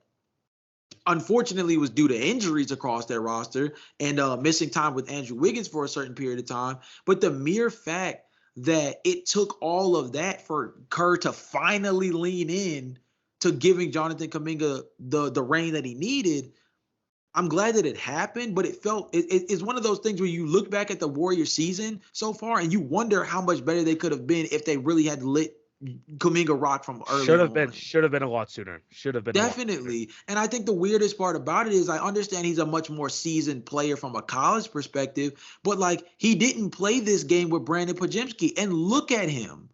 Speaker 2: unfortunately, it was due to injuries across their roster and missing time with Andrew Wiggins for a certain period of time. But the mere fact that it took all of that for Kerr to finally lean in to giving Jonathan Kuminga the reign that he needed, I'm glad that it happened, but it's one of those things where you look back at the Warriors season so far and you wonder how much better they could have been if they really had lit Kuminga rock from early.
Speaker 1: Should have been a lot sooner.
Speaker 2: Definitely. And I think the weirdest part about it is I understand he's a much more seasoned player from a college perspective, but like, he didn't play this game with Brandon Podziemski, and look at him.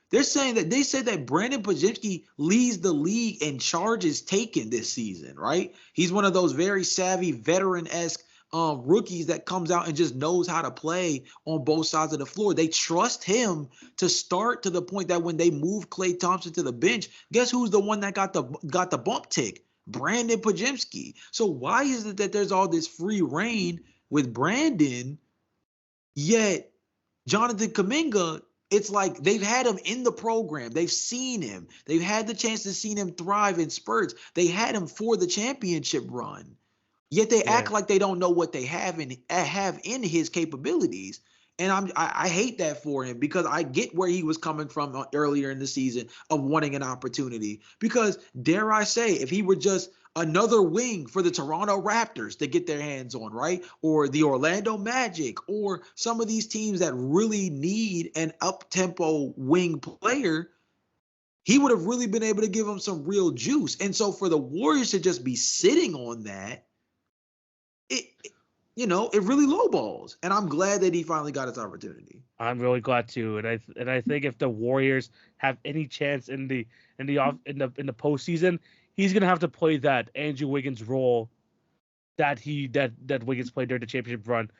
Speaker 2: They said that Brandon Podziemski leads the league in charges taken this season, right? He's one of those very savvy, veteran-esque rookies that comes out and just knows how to play on both sides of the floor. They trust him to start, to the point that when they move Klay Thompson to the bench, guess who's the one that got the bump tick? Brandon Podziemski. So why is it that there's all this free reign with Brandon, yet Jonathan Kuminga, it's like they've had him in the program. They've seen him. They've had the chance to see him thrive in spurts. They had him for the championship run. Yet they act like they don't know what they have in his capabilities. And I hate that for him, because I get where he was coming from earlier in the season of wanting an opportunity. Because dare I say, if he were just another wing for the Toronto Raptors to get their hands on, right? Or the Orlando Magic, or some of these teams that really need an up-tempo wing player, he would have really been able to give them some real juice. And so for the Warriors to just be sitting on that, it really lowballs. And I'm glad that he finally got his opportunity.
Speaker 1: I'm really glad too, and I think if the Warriors have any chance in the postseason, he's gonna have to play that Andrew Wiggins role that Wiggins played during the championship run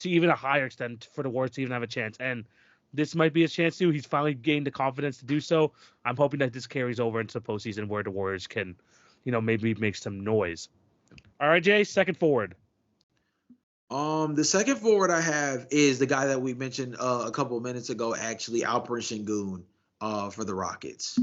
Speaker 1: to even a higher extent for the Warriors to even have a chance. And this might be his chance too. He's finally gained the confidence to do so. I'm hoping that this carries over into the postseason where the Warriors can, maybe make some noise. All right, Jay, second forward.
Speaker 2: The second forward I have is the guy that we mentioned a couple of minutes ago, actually, Alperen Sengun, for the Rockets.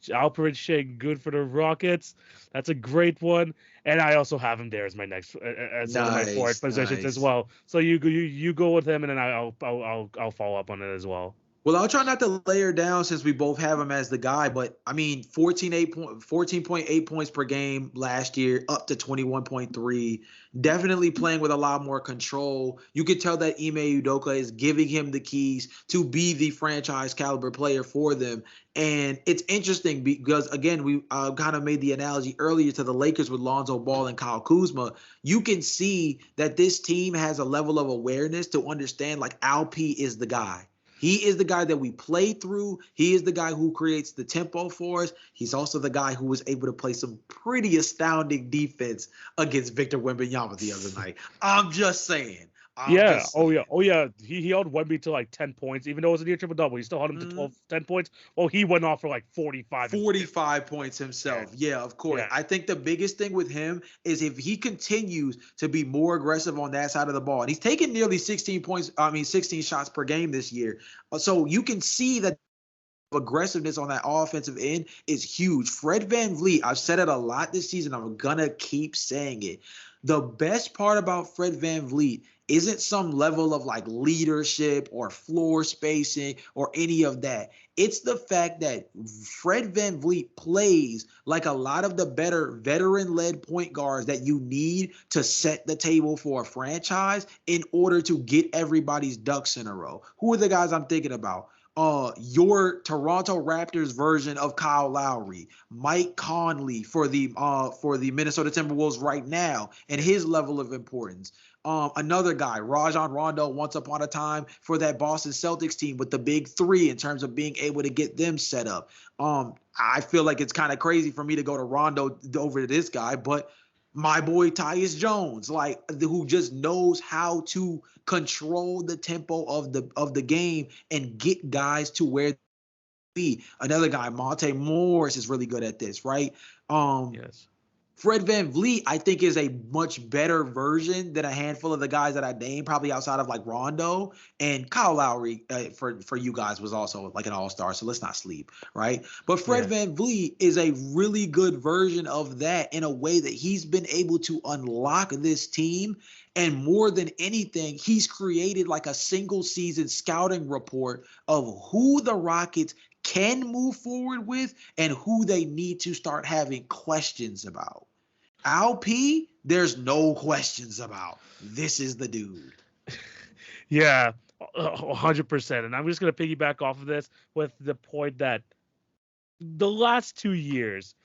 Speaker 1: Alperen Sengun for the Rockets. That's a great one, and I also have him there as my next as one of my forward positions as well. So you go with him, and then I'll follow up on it as well.
Speaker 2: Well, I'll try not to layer down since we both have him as the guy, but I mean, 14.8 points per game last year, up to 21.3. Definitely playing with a lot more control. You could tell that Ime Udoka is giving him the keys to be the franchise caliber player for them. And it's interesting because, again, we kind of made the analogy earlier to the Lakers with Lonzo Ball and Kyle Kuzma. You can see that this team has a level of awareness to understand, like, Alp is the guy. He is the guy that we play through. He is the guy who creates the tempo for us. He's also the guy who was able to play some pretty astounding defense against Victor Wembanyama the other night. I'm just saying.
Speaker 1: Oh yeah. He held Wemby to like 10 points, even though it was a near triple double. He still held him to 10 points. Well, he went off for like 45.
Speaker 2: 45 points himself. Yeah, of course. Yeah. I think the biggest thing with him is if he continues to be more aggressive on that side of the ball, and he's taken nearly 16 shots per game this year. So you can see that aggressiveness on that offensive end is huge. Fred VanVleet, I've said it a lot this season. I'm gonna keep saying it. The best part about Fred VanVleet isn't some level of like leadership or floor spacing or any of that. It's the fact that Fred VanVleet plays like a lot of the better veteran-led point guards that you need to set the table for a franchise in order to get everybody's ducks in a row. Who are the guys I'm thinking about? Your Toronto Raptors version of Kyle Lowry, Mike Conley for the Minnesota Timberwolves right now, and his level of importance. Another guy, Rajon Rondo, once upon a time for that Boston Celtics team with the big three in terms of being able to get them set up. I feel like it's kind of crazy for me to go to Rondo over to this guy, but my boy Tyus Jones, who just knows how to control the tempo of the game and get guys to where they be. Another guy, Monte Morris, is really good at this, right?
Speaker 1: Yes.
Speaker 2: Fred VanVleet, I think, is a much better version than a handful of the guys that I named, probably outside of like Rondo. And Kyle Lowry, for you guys, was also like an all-star, so let's not sleep, right? But Fred VanVleet is a really good version of that in a way that he's been able to unlock this team. And more than anything, he's created like a single season scouting report of who the Rockets can move forward with and who they need to start having questions about. Al P, there's no questions about. This is the dude.
Speaker 1: Yeah, 100%. And I'm just going to piggyback off of this with the point that the last 2 years,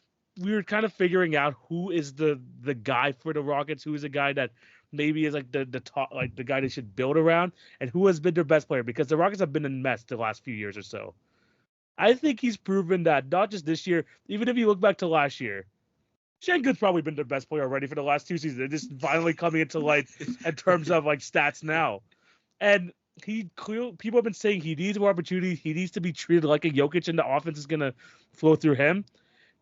Speaker 1: we were kind of figuring out who is the guy for the Rockets, who is a guy that maybe is like the top, like the guy they should build around, and who has been their best player, because the Rockets have been a mess the last few years or so. I think he's proven that not just this year, even if you look back to last year, Sengun's probably been their best player already for the last 2 seasons. They're just finally coming into light in terms of like stats now. And people have been saying he needs more opportunity. He needs to be treated like a Jokic, and the offense is going to flow through him.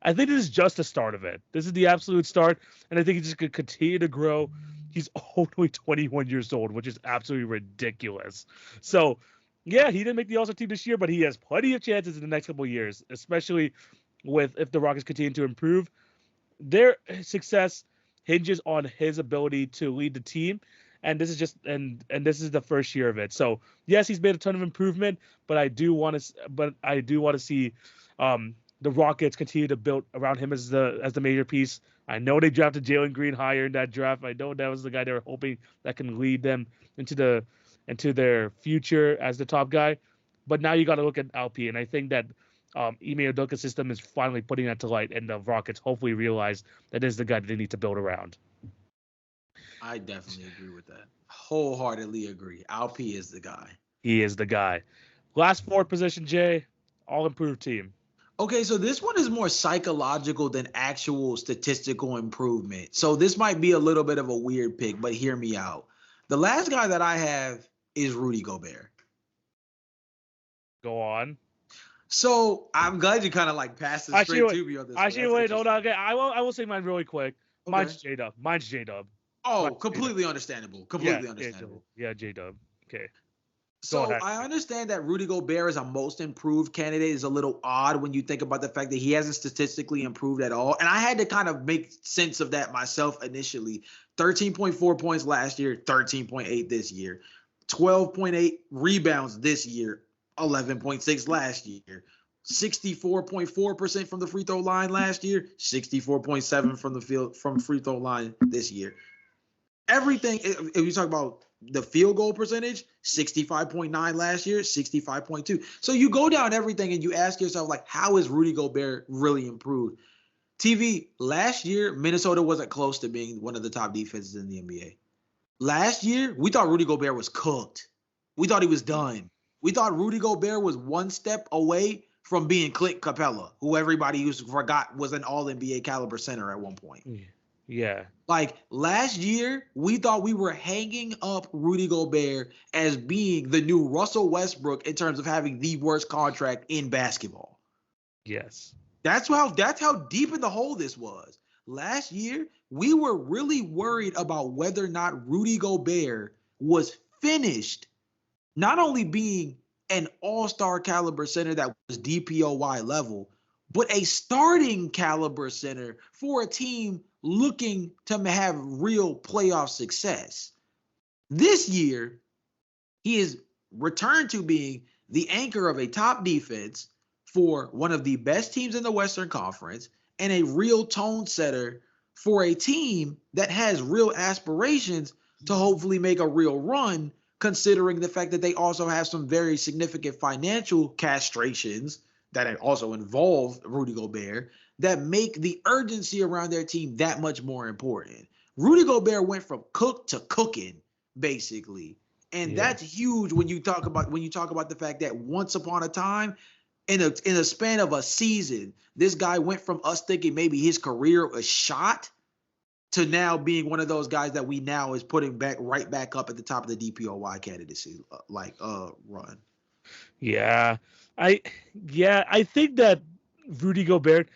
Speaker 1: I think this is just the start of it. This is the absolute start, and I think he's just going to continue to grow. He's only 21 years old, which is absolutely ridiculous. So, yeah, he didn't make the All-Star team this year, but he has plenty of chances in the next couple of years, especially if the Rockets continue to improve. Their success hinges on his ability to lead the team. And this is just and this is the first year of it. So yes, he's made a ton of improvement, but I do want to see the Rockets continue to build around him as the major piece. I know they drafted Jalen Green higher in that draft. I know that was the guy they were hoping that can lead them into their future as the top guy. But now you got to look at LP, and I think that Ime Udoka's system is finally putting that to light, and the Rockets hopefully realize that is the guy that they need to build around.
Speaker 2: I definitely agree with that. Wholeheartedly agree. LP is the guy.
Speaker 1: He is the guy. Last forward position, Jay, all improved team.
Speaker 2: Okay, so this one is more psychological than actual statistical improvement. So this might be a little bit of a weird pick, but hear me out. The last guy that I have is Rudy Gobert.
Speaker 1: Go on.
Speaker 2: So I'm glad you kind of like passed it straight to me on this.
Speaker 1: Actually, wait, hold on. Okay, I will say mine really quick. Okay. Mine's J-Dub.
Speaker 2: Oh, completely understandable. Completely understandable.
Speaker 1: Yeah, J-Dub. Okay.
Speaker 2: So I understand that Rudy Gobert is a most improved candidate is a little odd when you think about the fact that he hasn't statistically improved at all. And I had to kind of make sense of that myself initially. 13.4 points last year, 13.8 this year. 12.8 rebounds this year, 11.6 last year. 64.4% from the free throw line last year, 64.7 from the field from free throw line this year. Everything, if you talk about the field goal percentage, 65.9 last year, 65.2. So you go down everything and you ask yourself, like, how is Rudy Gobert really improved? TV, last year, Minnesota wasn't close to being one of the top defenses in the NBA. Last year, we thought Rudy Gobert was cooked. We thought he was done. We thought Rudy Gobert was one step away from being Clint Capella, who everybody forgot was an all-NBA caliber center at one point.
Speaker 1: Yeah.
Speaker 2: Like last year, we thought we were hanging up Rudy Gobert as being the new Russell Westbrook in terms of having the worst contract in basketball.
Speaker 1: Yes.
Speaker 2: That's how deep in the hole this was. Last year, we were really worried about whether or not Rudy Gobert was finished, not only being an all-star caliber center that was DPOY level, but a starting caliber center for a team looking to have real playoff success. This year, he is returned to being the anchor of a top defense for one of the best teams in the Western Conference and a real tone setter for a team that has real aspirations to hopefully make a real run, considering the fact that they also have some very significant financial castrations that also involve Rudy Gobert that make the urgency around their team that much more important. Rudy Gobert went from cook to cooking, basically. And that's huge when you talk about the fact that once upon a time, in a span of a season, this guy went from us thinking maybe his career was shot to now being one of those guys that we now is putting right back up at the top of the DPOY candidacy run.
Speaker 1: Yeah. I think that Rudy Gobert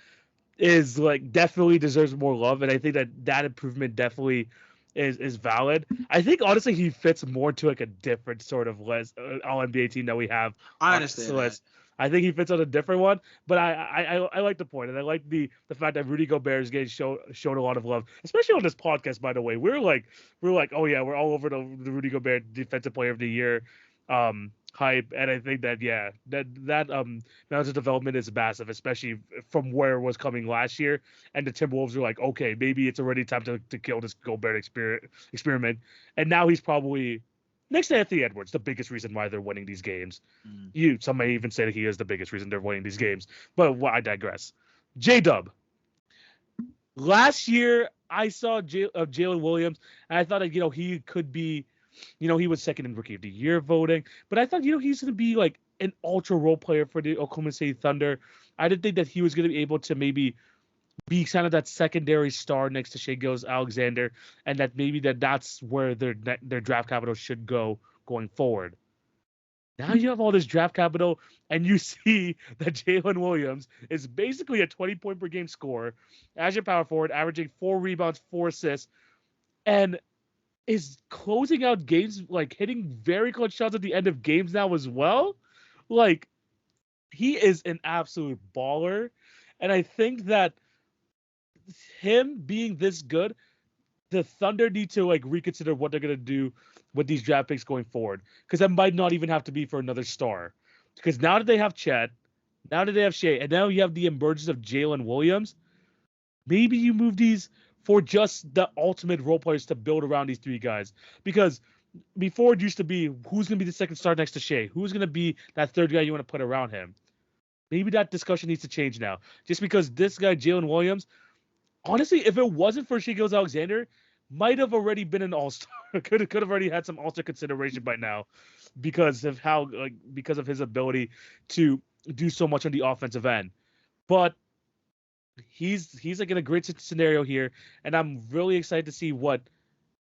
Speaker 1: is like definitely deserves more love, and I think that improvement definitely is valid. I think honestly he fits more to like a different sort of all NBA team that we have.
Speaker 2: I understand that.
Speaker 1: I think he fits on a different one, but I like the point, and I like the fact that Rudy Gobert is getting shown a lot of love, especially on this podcast. By the way, we're like, oh yeah, we're all over the Rudy Gobert Defensive Player of the Year hype, and I think that that amount of development is massive, especially from where it was coming last year. And the Timberwolves were like, okay, maybe it's already time to kill this Gobert experiment, and now he's probably next to Anthony Edwards, the biggest reason why they're winning these games. Some may even say that he is the biggest reason they're winning these games. But I digress. J-Dub. Last year, I saw Jalen Williams, and I thought that, he could be, he was second in Rookie of the Year voting. But I thought, he's going to be like an ultra role player for the Oklahoma City Thunder. I didn't think that he was going to be able to maybe be kind of that secondary star next to Shai Gilgeous-Alexander, and that maybe that's where their draft capital should go going forward. Now you have all this draft capital, and you see that Jalen Williams is basically a 20-point per game scorer as your power forward, averaging 4 rebounds, 4 assists, and is closing out games, like hitting very clutch shots at the end of games now as well. Like, he is an absolute baller, and I think that him being this good the Thunder need to like reconsider what they're gonna do with these draft picks going forward, because that might not even have to be for another star. Because now that they have Chet, now that they have Shea, and now you have the emergence of Jalen Williams, maybe you move these for just the ultimate role players to build around these three guys. Because before it used to be who's gonna be the second star next to Shea, who's gonna be that third guy you want to put around him. Maybe that discussion needs to change now. Just because this guy Jalen Williams, honestly, if it wasn't for Shea Alexander, might have already been an all star. could have already had some all star consideration by now, because of how because of his ability to do so much on the offensive end. But he's like in a great scenario here, and I'm really excited to see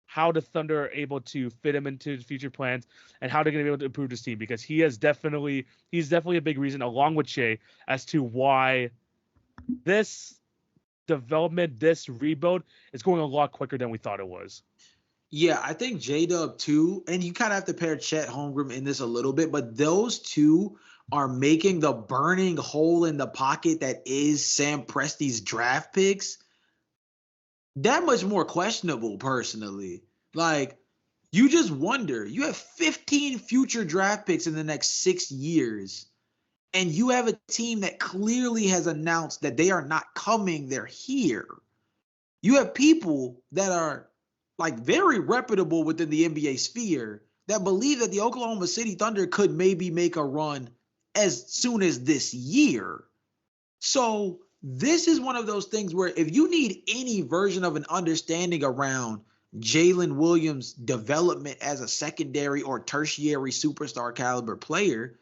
Speaker 1: how the Thunder are able to fit him into the future plans and how they're going to be able to improve this team, because he's definitely a big reason, along with Shea, as to why this development, this rebuild is going a lot quicker than we thought it was.
Speaker 2: Yeah, I think J-Dub too, and you kind of have to pair Chet Holmgren in this a little bit, but those two are making the burning hole in the pocket that is Sam Presti's draft picks that much more questionable, personally. Like, you just wonder, you have 15 future draft picks in the next 6 years, and you have a team that clearly has announced that they are not coming, they're here. You have people that are like very reputable within the NBA sphere that believe that the Oklahoma City Thunder could maybe make a run as soon as this year. So this is one of those things where if you need any version of an understanding around Jalen Williams' development as a secondary or tertiary superstar caliber player,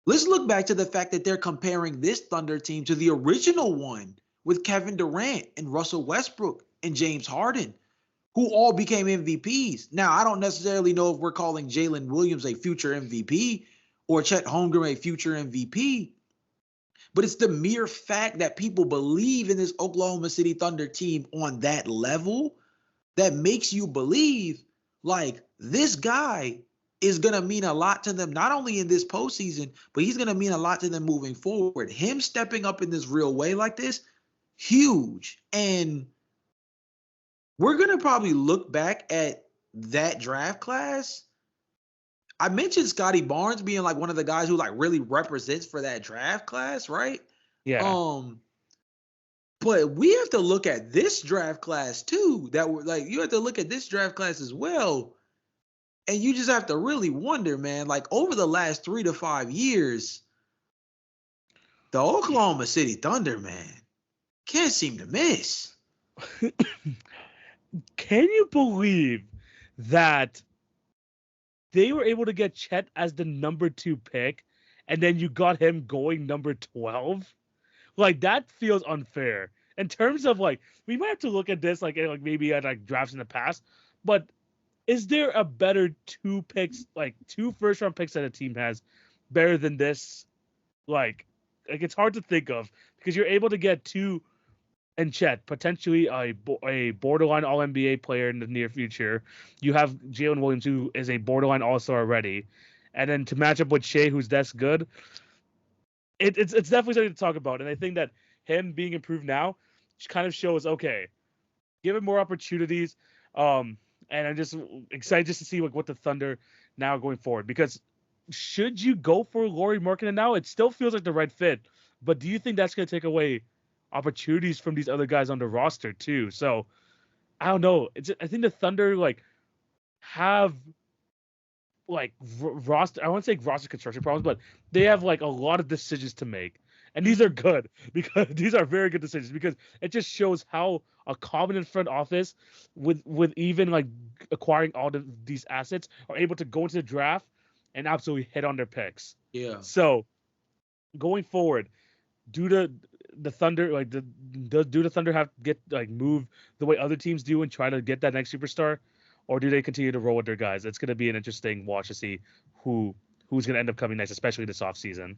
Speaker 2: let's look back to the fact that they're comparing this Thunder team to the original one with Kevin Durant and Russell Westbrook and James Harden, who all became MVPs. Now, I don't necessarily know if we're calling Jalen Williams a future MVP or Chet Holmgren a future MVP, but it's the mere fact that people believe in this Oklahoma City Thunder team on that level that makes you believe, like, this guy is going to mean a lot to them, not only in this postseason, but he's going to mean a lot to them moving forward. Him stepping up in this real way like this, huge. And we're going to probably look back at that draft class. I mentioned Scotty Barnes being like one of the guys who like really represents for that draft class, right?
Speaker 1: Yeah.
Speaker 2: But we have to look at this draft class too. That we're like, you have to look at this draft class as well. And you just have to really wonder, man, like over the last 3 to 5 years, the Oklahoma City Thunder, man, can't seem to miss.
Speaker 1: Can you believe that they were able to get Chet as the number 2 pick, and then you got him going number 12? Like, that feels unfair. In terms of, like, we might have to look at this, like maybe at, like, drafts in the past, but is there a better 2 picks, like, 2 first-round picks that a team has better than this? Like, it's hard to think of, because you're able to get 2 and Chet, potentially a borderline All-NBA player in the near future. You have Jalen Williams, who is a borderline All-Star already. And then to match up with Shea, who's that's good, it's definitely something to talk about. And I think that him being improved now kind of shows, okay, give him more opportunities. And I'm just excited just to see what the Thunder now going forward. Because should you go for Lauri Markkanen now? It still feels like the right fit. But do you think that's going to take away opportunities from these other guys on the roster too? So I don't know. I think the Thunder like have like roster. I won't say roster construction problems, but they have like a lot of decisions to make, and these are good because these are very good decisions, because it just shows how a competent front office with even like acquiring all of these assets are able to go into the draft and absolutely hit on their picks.
Speaker 2: Yeah.
Speaker 1: So going forward, do the Thunder like do the Thunder have to get like move the way other teams do and try to get that next superstar, or do they continue to roll with their guys? It's going to be an interesting watch to see who's going to end up coming next, especially this offseason.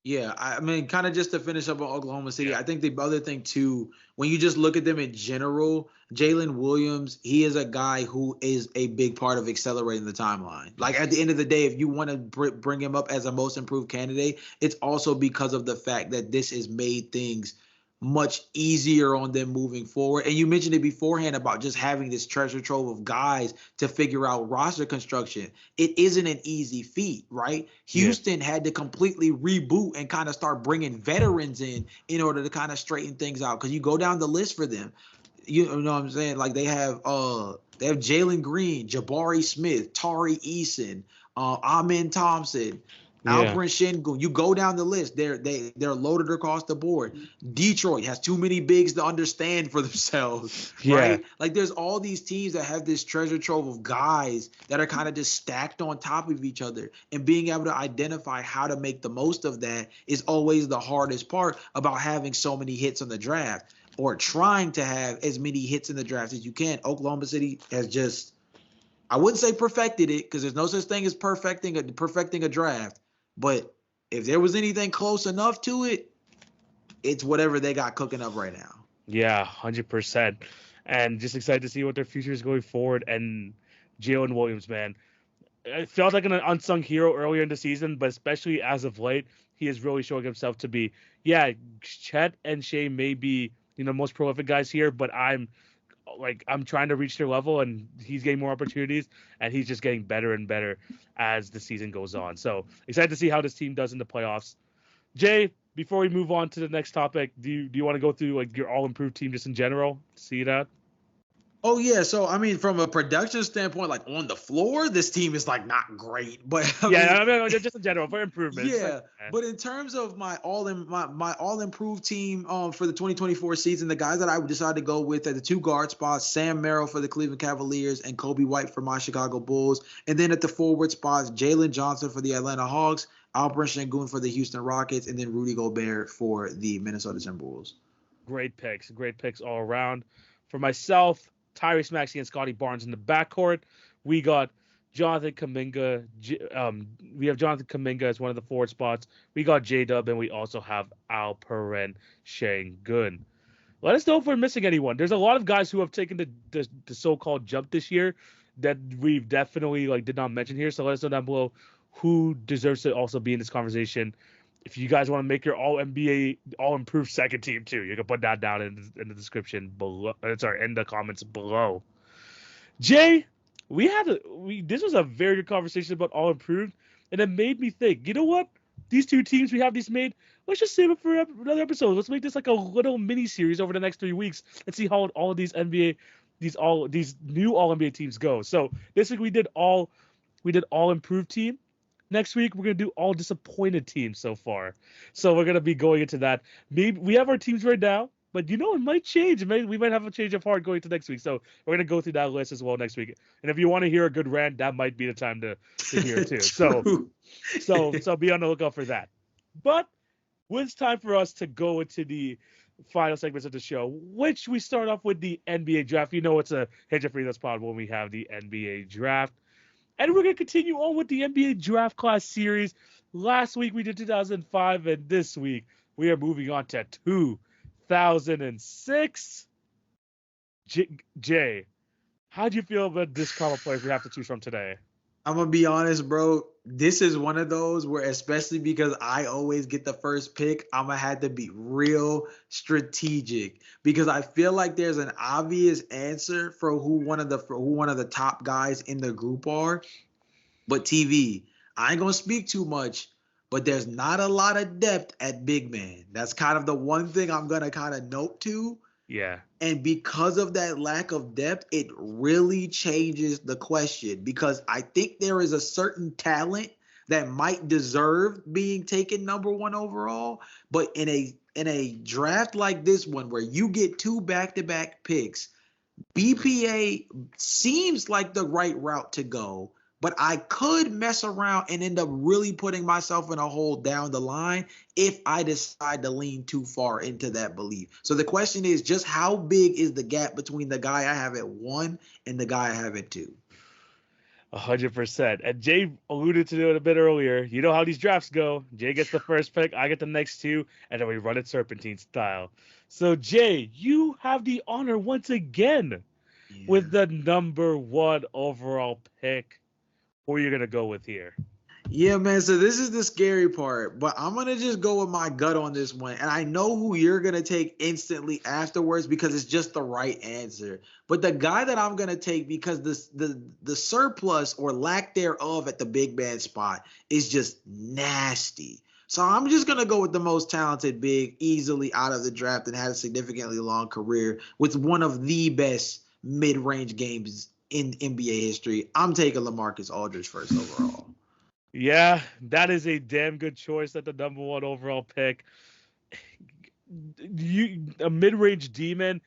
Speaker 2: Yeah, I mean, kind of just to finish up on Oklahoma City, I think the other thing too, when you just look at them in general, Jalen Williams, he is a guy who is a big part of accelerating the timeline. Like at the end of the day, if you want to bring him up as a most improved candidate, it's also because of the fact that this has made things much easier on them moving forward. And you mentioned it beforehand about just having this treasure trove of guys to figure out roster construction. It isn't an easy feat, right? Houston had to completely reboot and kind of start bringing veterans in order to kind of straighten things out. Because you go down the list for them, you know what I'm saying? Like they have Jalen Green, Jabari Smith, Tari Eason, Amin Thompson, Alperen Şengün. You go down the list. They're loaded across the board. Detroit has too many bigs to understand for themselves, right? Like there's all these teams that have this treasure trove of guys that are kind of just stacked on top of each other, and being able to identify how to make the most of that is always the hardest part about having so many hits on the draft, or trying to have as many hits in the draft as you can. Oklahoma City has just, I wouldn't say perfected it, because there's no such thing as perfecting a draft. But if there was anything close enough to it, it's whatever they got cooking up right now.
Speaker 1: Yeah, 100%. And just excited to see what their future is going forward. And Jalen Williams, man, it felt like an unsung hero earlier in the season, but especially as of late, he is really showing himself to be, Chet and Shea may be, most prolific guys here, but I'm trying to reach their level, and he's getting more opportunities, and he's just getting better and better as the season goes on. So excited to see how this team does in the playoffs. Jay, before we move on to the next topic, do you want to go through like your all-improved team just in general? See that?
Speaker 2: Oh, yeah. So, I mean, from a production standpoint, like on the floor, this team is like not great. But
Speaker 1: I mean, just in general for improvements.
Speaker 2: Yeah. But in terms of my all-improved team for the 2024 season, the guys that I decided to go with at the two guard spots, Sam Merrill for the Cleveland Cavaliers and Kobe White for my Chicago Bulls. And then at the forward spots, Jalen Johnson for the Atlanta Hawks, Alperen Şengün for the Houston Rockets, and then Rudy Gobert for the Minnesota Timberwolves.
Speaker 1: Great picks all around. For myself, Tyrese Maxey and Scotty Barnes in the backcourt. We got Jonathan Kuminga. We have Jonathan Kuminga as one of the forward spots. We got J-Dub, and we also have Alperen Şengün. Let us know if we're missing anyone. There's a lot of guys who have taken the so-called jump this year that we've definitely did not mention here. So let us know down below who deserves to also be in this conversation. If you guys want to make your all-NBA, all-improved second team too, you can put that down in the description below. In the comments below. Jay, this was a very good conversation about all-improved, and it made me think, you know what? These two teams we have these made, let's just save it for another episode. Let's make this like a little mini-series over the next 3 weeks and see how all of these new all-NBA teams go. So this week we did all-improved team. Next week, we're going to do all disappointed teams so far. So we're going to be going into that. Maybe we have our teams right now, but it might change. We might have a change of heart going to next week. So we're going to go through that list as well next week. And if you want to hear a good rant, that might be the time to hear it too. So be on the lookout for that. But it's time for us to go into the final segments of the show, which we start off with the NBA draft. It's a Hit Your Free Throw spot when we have the NBA draft. And we're going to continue on with the NBA Draft Class Series. Last week we did 2005, and this week we are moving on to 2006. Jay, how do you feel about this crop of players we have to choose from today?
Speaker 2: I'm going to be honest, bro. This is one of those where, especially because I always get the first pick, I'm going to have to be real strategic, because I feel like there's an obvious answer for who one of the top guys in the group are. But TV, I ain't going to speak too much, but there's not a lot of depth at big man. That's kind of the one thing I'm going to kind of note to.
Speaker 1: Yeah.
Speaker 2: And because of that lack of depth, it really changes the question, because I think there is a certain talent that might deserve being taken number one overall. But in a draft like this one, where you get two back-to-back picks, BPA seems like the right route to go. But I could mess around and end up really putting myself in a hole down the line if I decide to lean too far into that belief. So the question is, just how big is the gap between the guy I have at 1 and the guy I have at 2?
Speaker 1: 100%. And Jay alluded to it a bit earlier. You know how these drafts go. Jay gets the first pick, I get the next 2, and then we run it serpentine style. So Jay, you have the honor once again with the number 1 overall pick. Who are you going to go with here?
Speaker 2: Yeah, man. So this is the scary part, but I'm gonna just go with my gut on this one, and I know who you're gonna take instantly afterwards because it's just the right answer. But the guy that I'm gonna take because the surplus or lack thereof at the big man spot is just nasty. So I'm just gonna go with the most talented big, easily out of the draft and had a significantly long career with one of the best mid-range games in NBA history. I'm taking LaMarcus Aldridge first overall.
Speaker 1: Yeah, that is a damn good choice at the number one overall pick. A mid-range demon.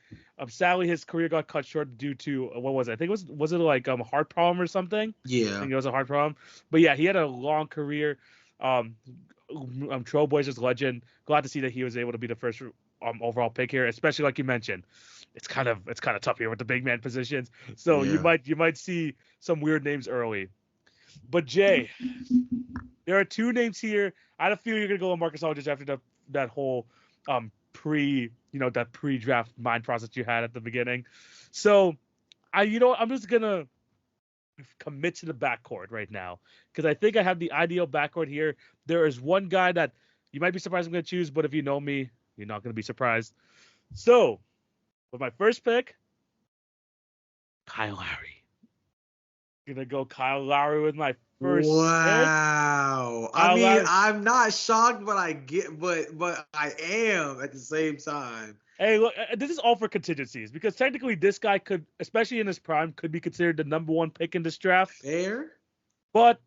Speaker 1: Sadly, his career got cut short due to what was it? I think it was it like heart problem or something. I
Speaker 2: Yeah.
Speaker 1: think it was a heart problem. But yeah, he had a long career. Um, Trailblazers legend. Glad to see that he was able to be the first overall pick here, especially like you mentioned. It's kind of tough here with the big man positions. So you
Speaker 2: Yeah.
Speaker 1: might see some weird names early. But Jay, there are two names here. I had a feeling you're gonna go with Marcus Aldridge after that whole that pre-draft mind process you had at the beginning. So I'm just gonna commit to the backcourt right now because I think I have the ideal backcourt here. There is one guy that you might be surprised I'm gonna choose, but if you know me, you're not gonna be surprised. So with my first pick, Kyle Lowry. Gonna go Kyle Lowry with my first pick.
Speaker 2: Wow. I
Speaker 1: Kyle
Speaker 2: mean,
Speaker 1: Lowry.
Speaker 2: I'm not shocked, but but I am at the same time.
Speaker 1: Hey, look, this is all for contingencies because technically this guy could, especially in his prime, could be considered the number one pick in this draft.
Speaker 2: Fair?
Speaker 1: But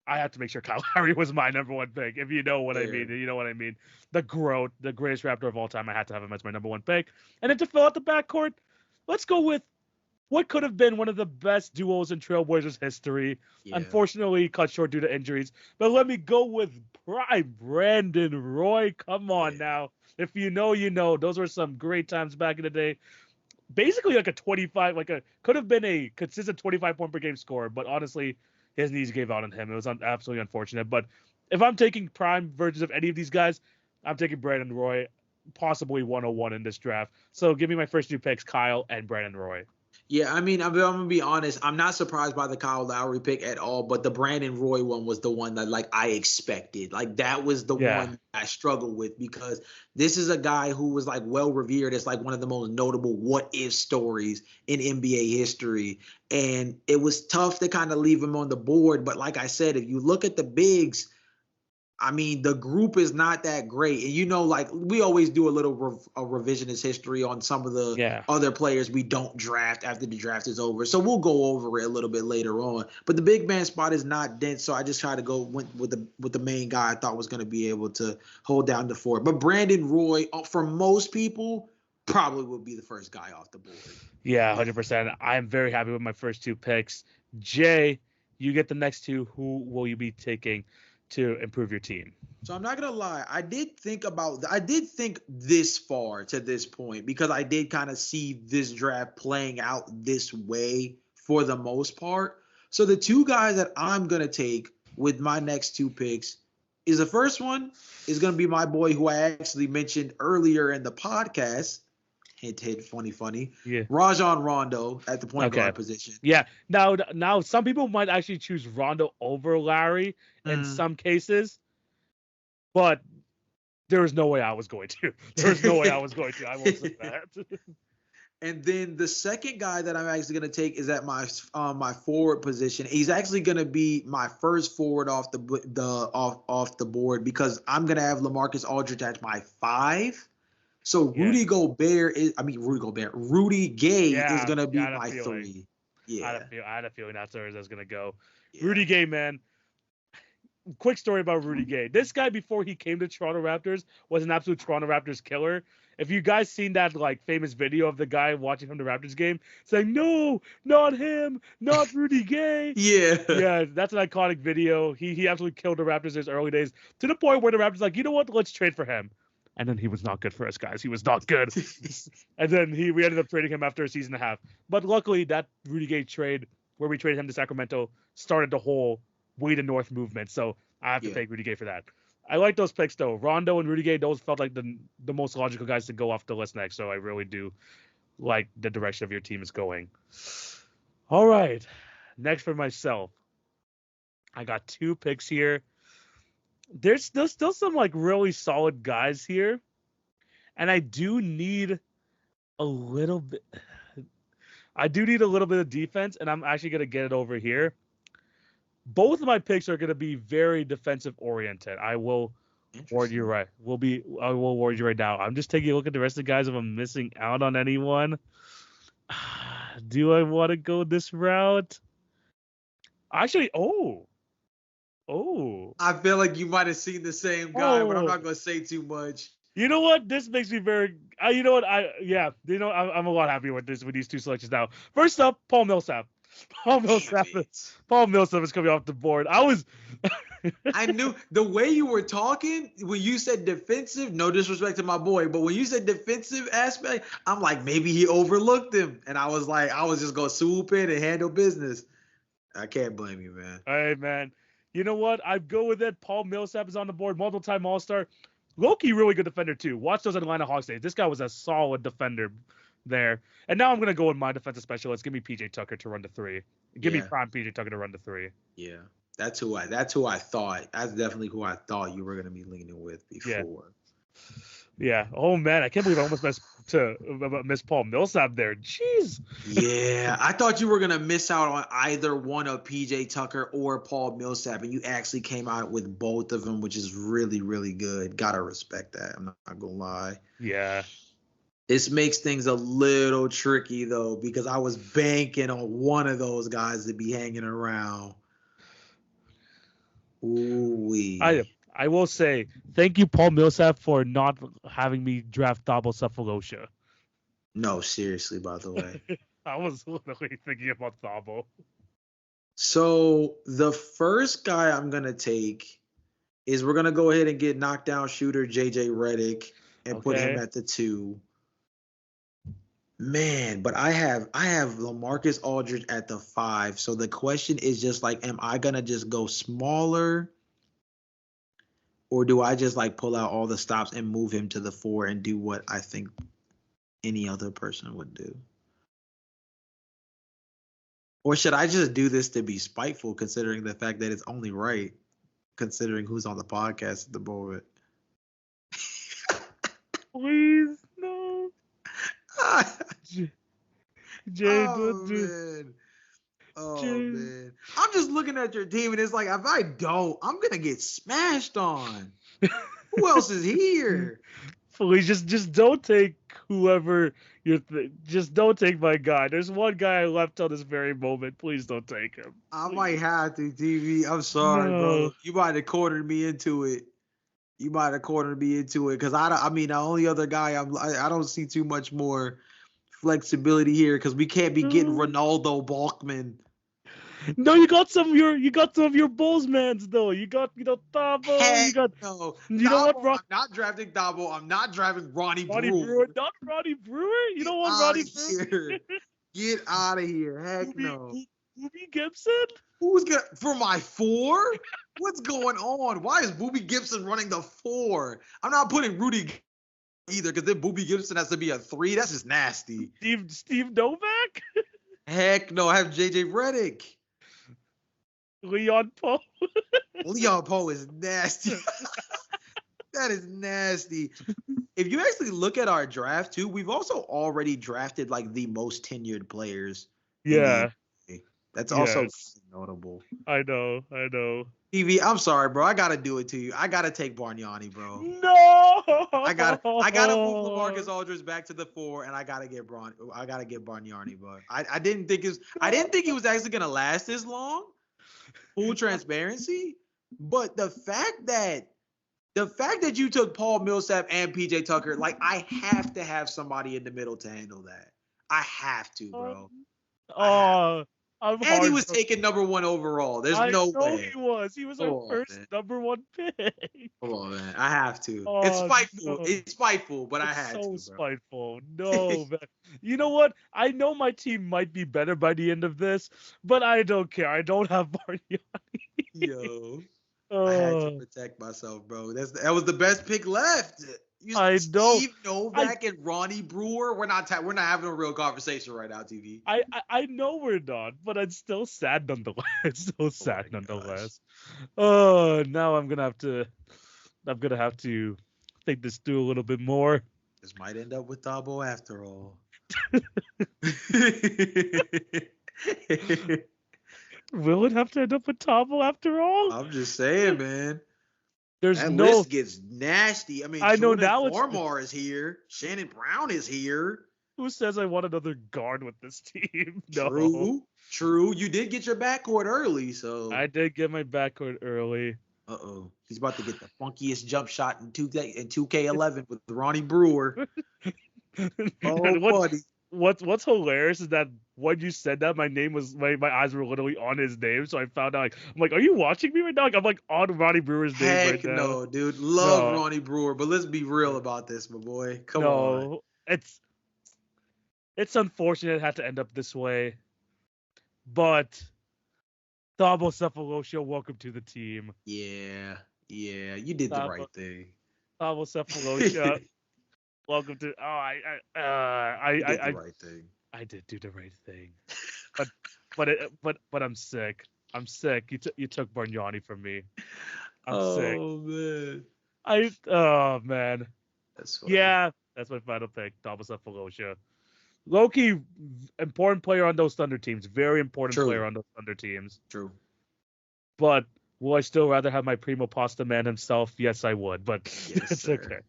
Speaker 1: I have to make sure Kyle Lowry was my number one pick. If you know what I mean,
Speaker 2: Fair.
Speaker 1: you know what I mean. The GOAT, the greatest Raptor of all time. I had to have him as my number one pick. And then to fill out the backcourt, let's go with what could have been one of the best duos in Trailblazers history.
Speaker 2: Yeah.
Speaker 1: Unfortunately, cut short due to injuries. But let me go with prime Brandon Roy. Come on
Speaker 2: Yeah.
Speaker 1: now. If you know, you know. Those were some great times back in the day. Basically, like a 25, could have been a consistent 25 point per game scorer. But honestly, his knees gave out on him. It was absolutely unfortunate. But if I'm taking prime versions of any of these guys, I'm taking Brandon Roy, possibly 101 in this draft. So give me my first two picks, Kyle and Brandon Roy.
Speaker 2: Yeah, I mean, I'm gonna be honest. I'm not surprised by the Kyle Lowry pick at all, but the Brandon Roy one was the one that like I expected. Like that was the
Speaker 1: Yeah.
Speaker 2: one I struggled with because this is a guy who was like well revered as like one of the most notable what if stories in NBA history. And it was tough to kind of leave him on the board. But like I said, if you look at the bigs, I mean, the group is not that great. And like we always do a little a revisionist history on some of the
Speaker 1: Yeah.
Speaker 2: other players we don't draft after the draft is over. So we'll go over it a little bit later on. But the big man spot is not dense, so I just try to go with the main guy I thought was going to be able to hold down the fort. But Brandon Roy, for most people, probably would be the first guy off the board.
Speaker 1: Yeah, 100%. I'm very happy with my first two picks. Jay, you get the next two. Who will you be taking to improve your team?
Speaker 2: So I'm not gonna lie, I did think this far to this point because I did kind of see this draft playing out this way for the most part. So the two guys that I'm gonna take with my next two picks is the first one is gonna be my boy who I actually mentioned earlier in the podcast. Hint, hint, funny.
Speaker 1: Yeah.
Speaker 2: Rajon Rondo at the point
Speaker 1: Okay.
Speaker 2: guard position.
Speaker 1: Yeah. Now, some people might actually choose Rondo over Larry in some cases, but there was no way I was going to. There was no way I was going to. I will say that.
Speaker 2: And then the second guy that I'm actually going to take is at my forward position. He's actually going to be my first forward off the board because I'm going to have LaMarcus Aldridge at my 5. So Rudy Gay is
Speaker 1: Yeah.
Speaker 2: going to
Speaker 1: Yeah. I
Speaker 2: be
Speaker 1: had a
Speaker 2: my
Speaker 1: feeling.
Speaker 2: 3. Yeah.
Speaker 1: I had a feeling that's where I was going to go.
Speaker 2: Yeah.
Speaker 1: Rudy Gay, man. Quick story about Rudy Gay. This guy, before he came to Toronto Raptors, was an absolute Toronto Raptors killer. If you guys seen that like famous video of the guy watching from the Raptors game saying, "No, not him, not Rudy Gay."
Speaker 2: Yeah.
Speaker 1: Yeah, that's an iconic video. He absolutely killed the Raptors in his early days to the point where the Raptors like, you know what? Let's trade for him. And then he was not good for us, guys. He was not good. And then we ended up trading him after a season and a half. But luckily, that Rudy Gay trade where we traded him to Sacramento started the whole way to North movement. So I have to thank Rudy Gay for that. I like those picks though. Rondo and Rudy Gay, those felt like the most logical guys to go off the list next. So I really do like the direction of your team is going. All right. Next for myself. I got 2 picks here. There's still some like really solid guys here, and I do need a little bit. I do need a little bit of defense, and I'm actually gonna get it over here. Both of my picks are gonna be very defensive oriented. I will warn you right. I will warn you right now. I'm just taking a look at the rest of the guys if I'm missing out on anyone. Do I want to go this route? Actually,
Speaker 2: I feel like you might have seen the same guy, but I'm not gonna say too much.
Speaker 1: You know what? This makes me very. You know what? I'm a lot happier with these 2 selections now. First up, Paul Millsap. Paul Millsap is coming off the board.
Speaker 2: I knew the way you were talking when you said defensive. No disrespect to my boy, but when you said defensive aspect, I'm like maybe he overlooked him, and I was just gonna swoop in and handle business. I can't blame you, man.
Speaker 1: Hey, man. You know what? I go with it. Paul Millsap is on the board, multiple-time All-Star. Loki, really good defender too. Watch those Atlanta Hawks days. This guy was a solid defender there. And now I'm gonna go with my defensive specialist. Give me PJ Tucker to run the 3. Give me prime PJ Tucker to run the 3.
Speaker 2: Yeah, that's who I thought. That's definitely who I thought you were gonna be leaning with before.
Speaker 1: Yeah. Oh man, I can't believe I almost missed Paul Millsap there. Jeez.
Speaker 2: Yeah, I thought you were gonna miss out on either one of PJ Tucker or Paul Millsap, and you actually came out with both of them, which is really, really good. Gotta respect that. I'm not gonna lie.
Speaker 1: Yeah.
Speaker 2: This makes things a little tricky though, because I was banking on one of those guys to be hanging around. Ooh-wee.
Speaker 1: I will say thank you, Paul Millsap, for not having me draft Thabo Cephalosha.
Speaker 2: No, seriously, by the way.
Speaker 1: I was literally thinking about Thabo.
Speaker 2: So the first guy I'm going to take is we're going to go ahead and get knockdown shooter JJ Redick and put him at the 2. Man, but I have LaMarcus Aldridge at the 5. So the question is just like, am I going to just go smaller? Or do I just like pull out all the stops and move him to the 4 and do what I think any other person would do? Or should I just do this to be spiteful, considering the fact that it's only right, considering who's on the podcast at the moment?
Speaker 1: Please, no.
Speaker 2: Man. Man. I'm just looking at your team, and it's like, if I don't, I'm going to get smashed on. Who else is here?
Speaker 1: Please, just don't take whoever just don't take my guy. There's one guy I left on this very moment. Please don't take him.
Speaker 2: I might have to, TV. I'm sorry, bro. You might have cornered me into it. Because the only other guy I don't see too much more flexibility here, because we can't be getting Ronaldo Balkman.
Speaker 1: No, you got some of your Bulls mans though. You got Thabo.
Speaker 2: No.
Speaker 1: You know what, bro?
Speaker 2: I'm not drafting Thabo. I'm not drafting Ronnie
Speaker 1: Brewer.
Speaker 2: Brewer.
Speaker 1: Not Ronnie Brewer. You don't want Ronnie Brewer.
Speaker 2: Get out of here. Heck no.
Speaker 1: Boobie Gibson?
Speaker 2: Who's gonna for my 4? What's going on? Why is Boobie Gibson running the 4? I'm not putting Rudy either, because then Boobie Gibson has to be a 3. That's just nasty.
Speaker 1: Steve Novak?
Speaker 2: Heck no. I have JJ Redick.
Speaker 1: Leon Poe.
Speaker 2: Leon Poe is nasty. That is nasty. If you actually look at our draft too, we've also already drafted like the most tenured players.
Speaker 1: Yeah.
Speaker 2: That's also notable.
Speaker 1: I know.
Speaker 2: TV, I'm sorry, bro. I gotta do it to you. I gotta take Bargnani, bro.
Speaker 1: No.
Speaker 2: I gotta move LaMarcus Aldridge back to the 4, and I gotta get Bargnani, bro. I didn't think he was actually gonna last this long. Full transparency, but the fact that you took Paul Millsap and PJ Tucker, like, I have to have somebody in the middle to handle that. I have to, bro. And he was taken number 1 overall. There's no way.
Speaker 1: He was our first number 1 pick.
Speaker 2: Come on, man. I have to. It's spiteful. No. It's spiteful, but I had to.
Speaker 1: So spiteful. No, man. You know what? I know my team might be better by the end of this, but I don't care. I don't have Bargnani.
Speaker 2: Yo. I had to protect myself, bro. That was the best pick left.
Speaker 1: I know.
Speaker 2: Steve Novak and Ronnie Brewer. We're not having a real conversation right now, TV.
Speaker 1: I know we're not, but it's still sad nonetheless. It's still sad nonetheless.
Speaker 2: Gosh.
Speaker 1: Oh, now I'm gonna have to think this through a little bit more.
Speaker 2: This might end up with Thabo after all.
Speaker 1: Will it have to end up with Thabo after all?
Speaker 2: I'm just saying, man.
Speaker 1: That
Speaker 2: list gets nasty. I mean,
Speaker 1: I know
Speaker 2: Jordan
Speaker 1: now
Speaker 2: Farmar is here. Shannon Brown is here.
Speaker 1: Who says I want another guard with this team?
Speaker 2: No. True. You did get your backcourt early, so
Speaker 1: I did get my backcourt early.
Speaker 2: Uh-oh. He's about to get the funkiest jump shot in 2K11 with Ronnie Brewer. Buddy.
Speaker 1: What's hilarious is that when you said that, my eyes were literally on his name, so I found out I'm like, are you watching me right now? I'm like on Ronnie Brewer's name right now.
Speaker 2: No, dude. Love Ronnie Brewer, but let's be real about this, my boy. Come on.
Speaker 1: It's unfortunate it had to end up this way. But Thabo Sefolosha, welcome to the team.
Speaker 2: Yeah, you did the right thing.
Speaker 1: Thabo Sefolosha, welcome to. I did the
Speaker 2: right thing.
Speaker 1: I did do the right thing, but I'm sick. I'm sick. You took Bargnani from me. I'm sick.
Speaker 2: Oh man.
Speaker 1: Man.
Speaker 2: That's funny.
Speaker 1: Yeah, that's my final pick. Thabo Sefolosha. Low-key, important player on those Thunder teams. Very important player on those Thunder teams.
Speaker 2: True.
Speaker 1: But will I still rather have my primo pasta man himself? Yes, I would. But
Speaker 2: yes,
Speaker 1: it's
Speaker 2: sir.
Speaker 1: Okay.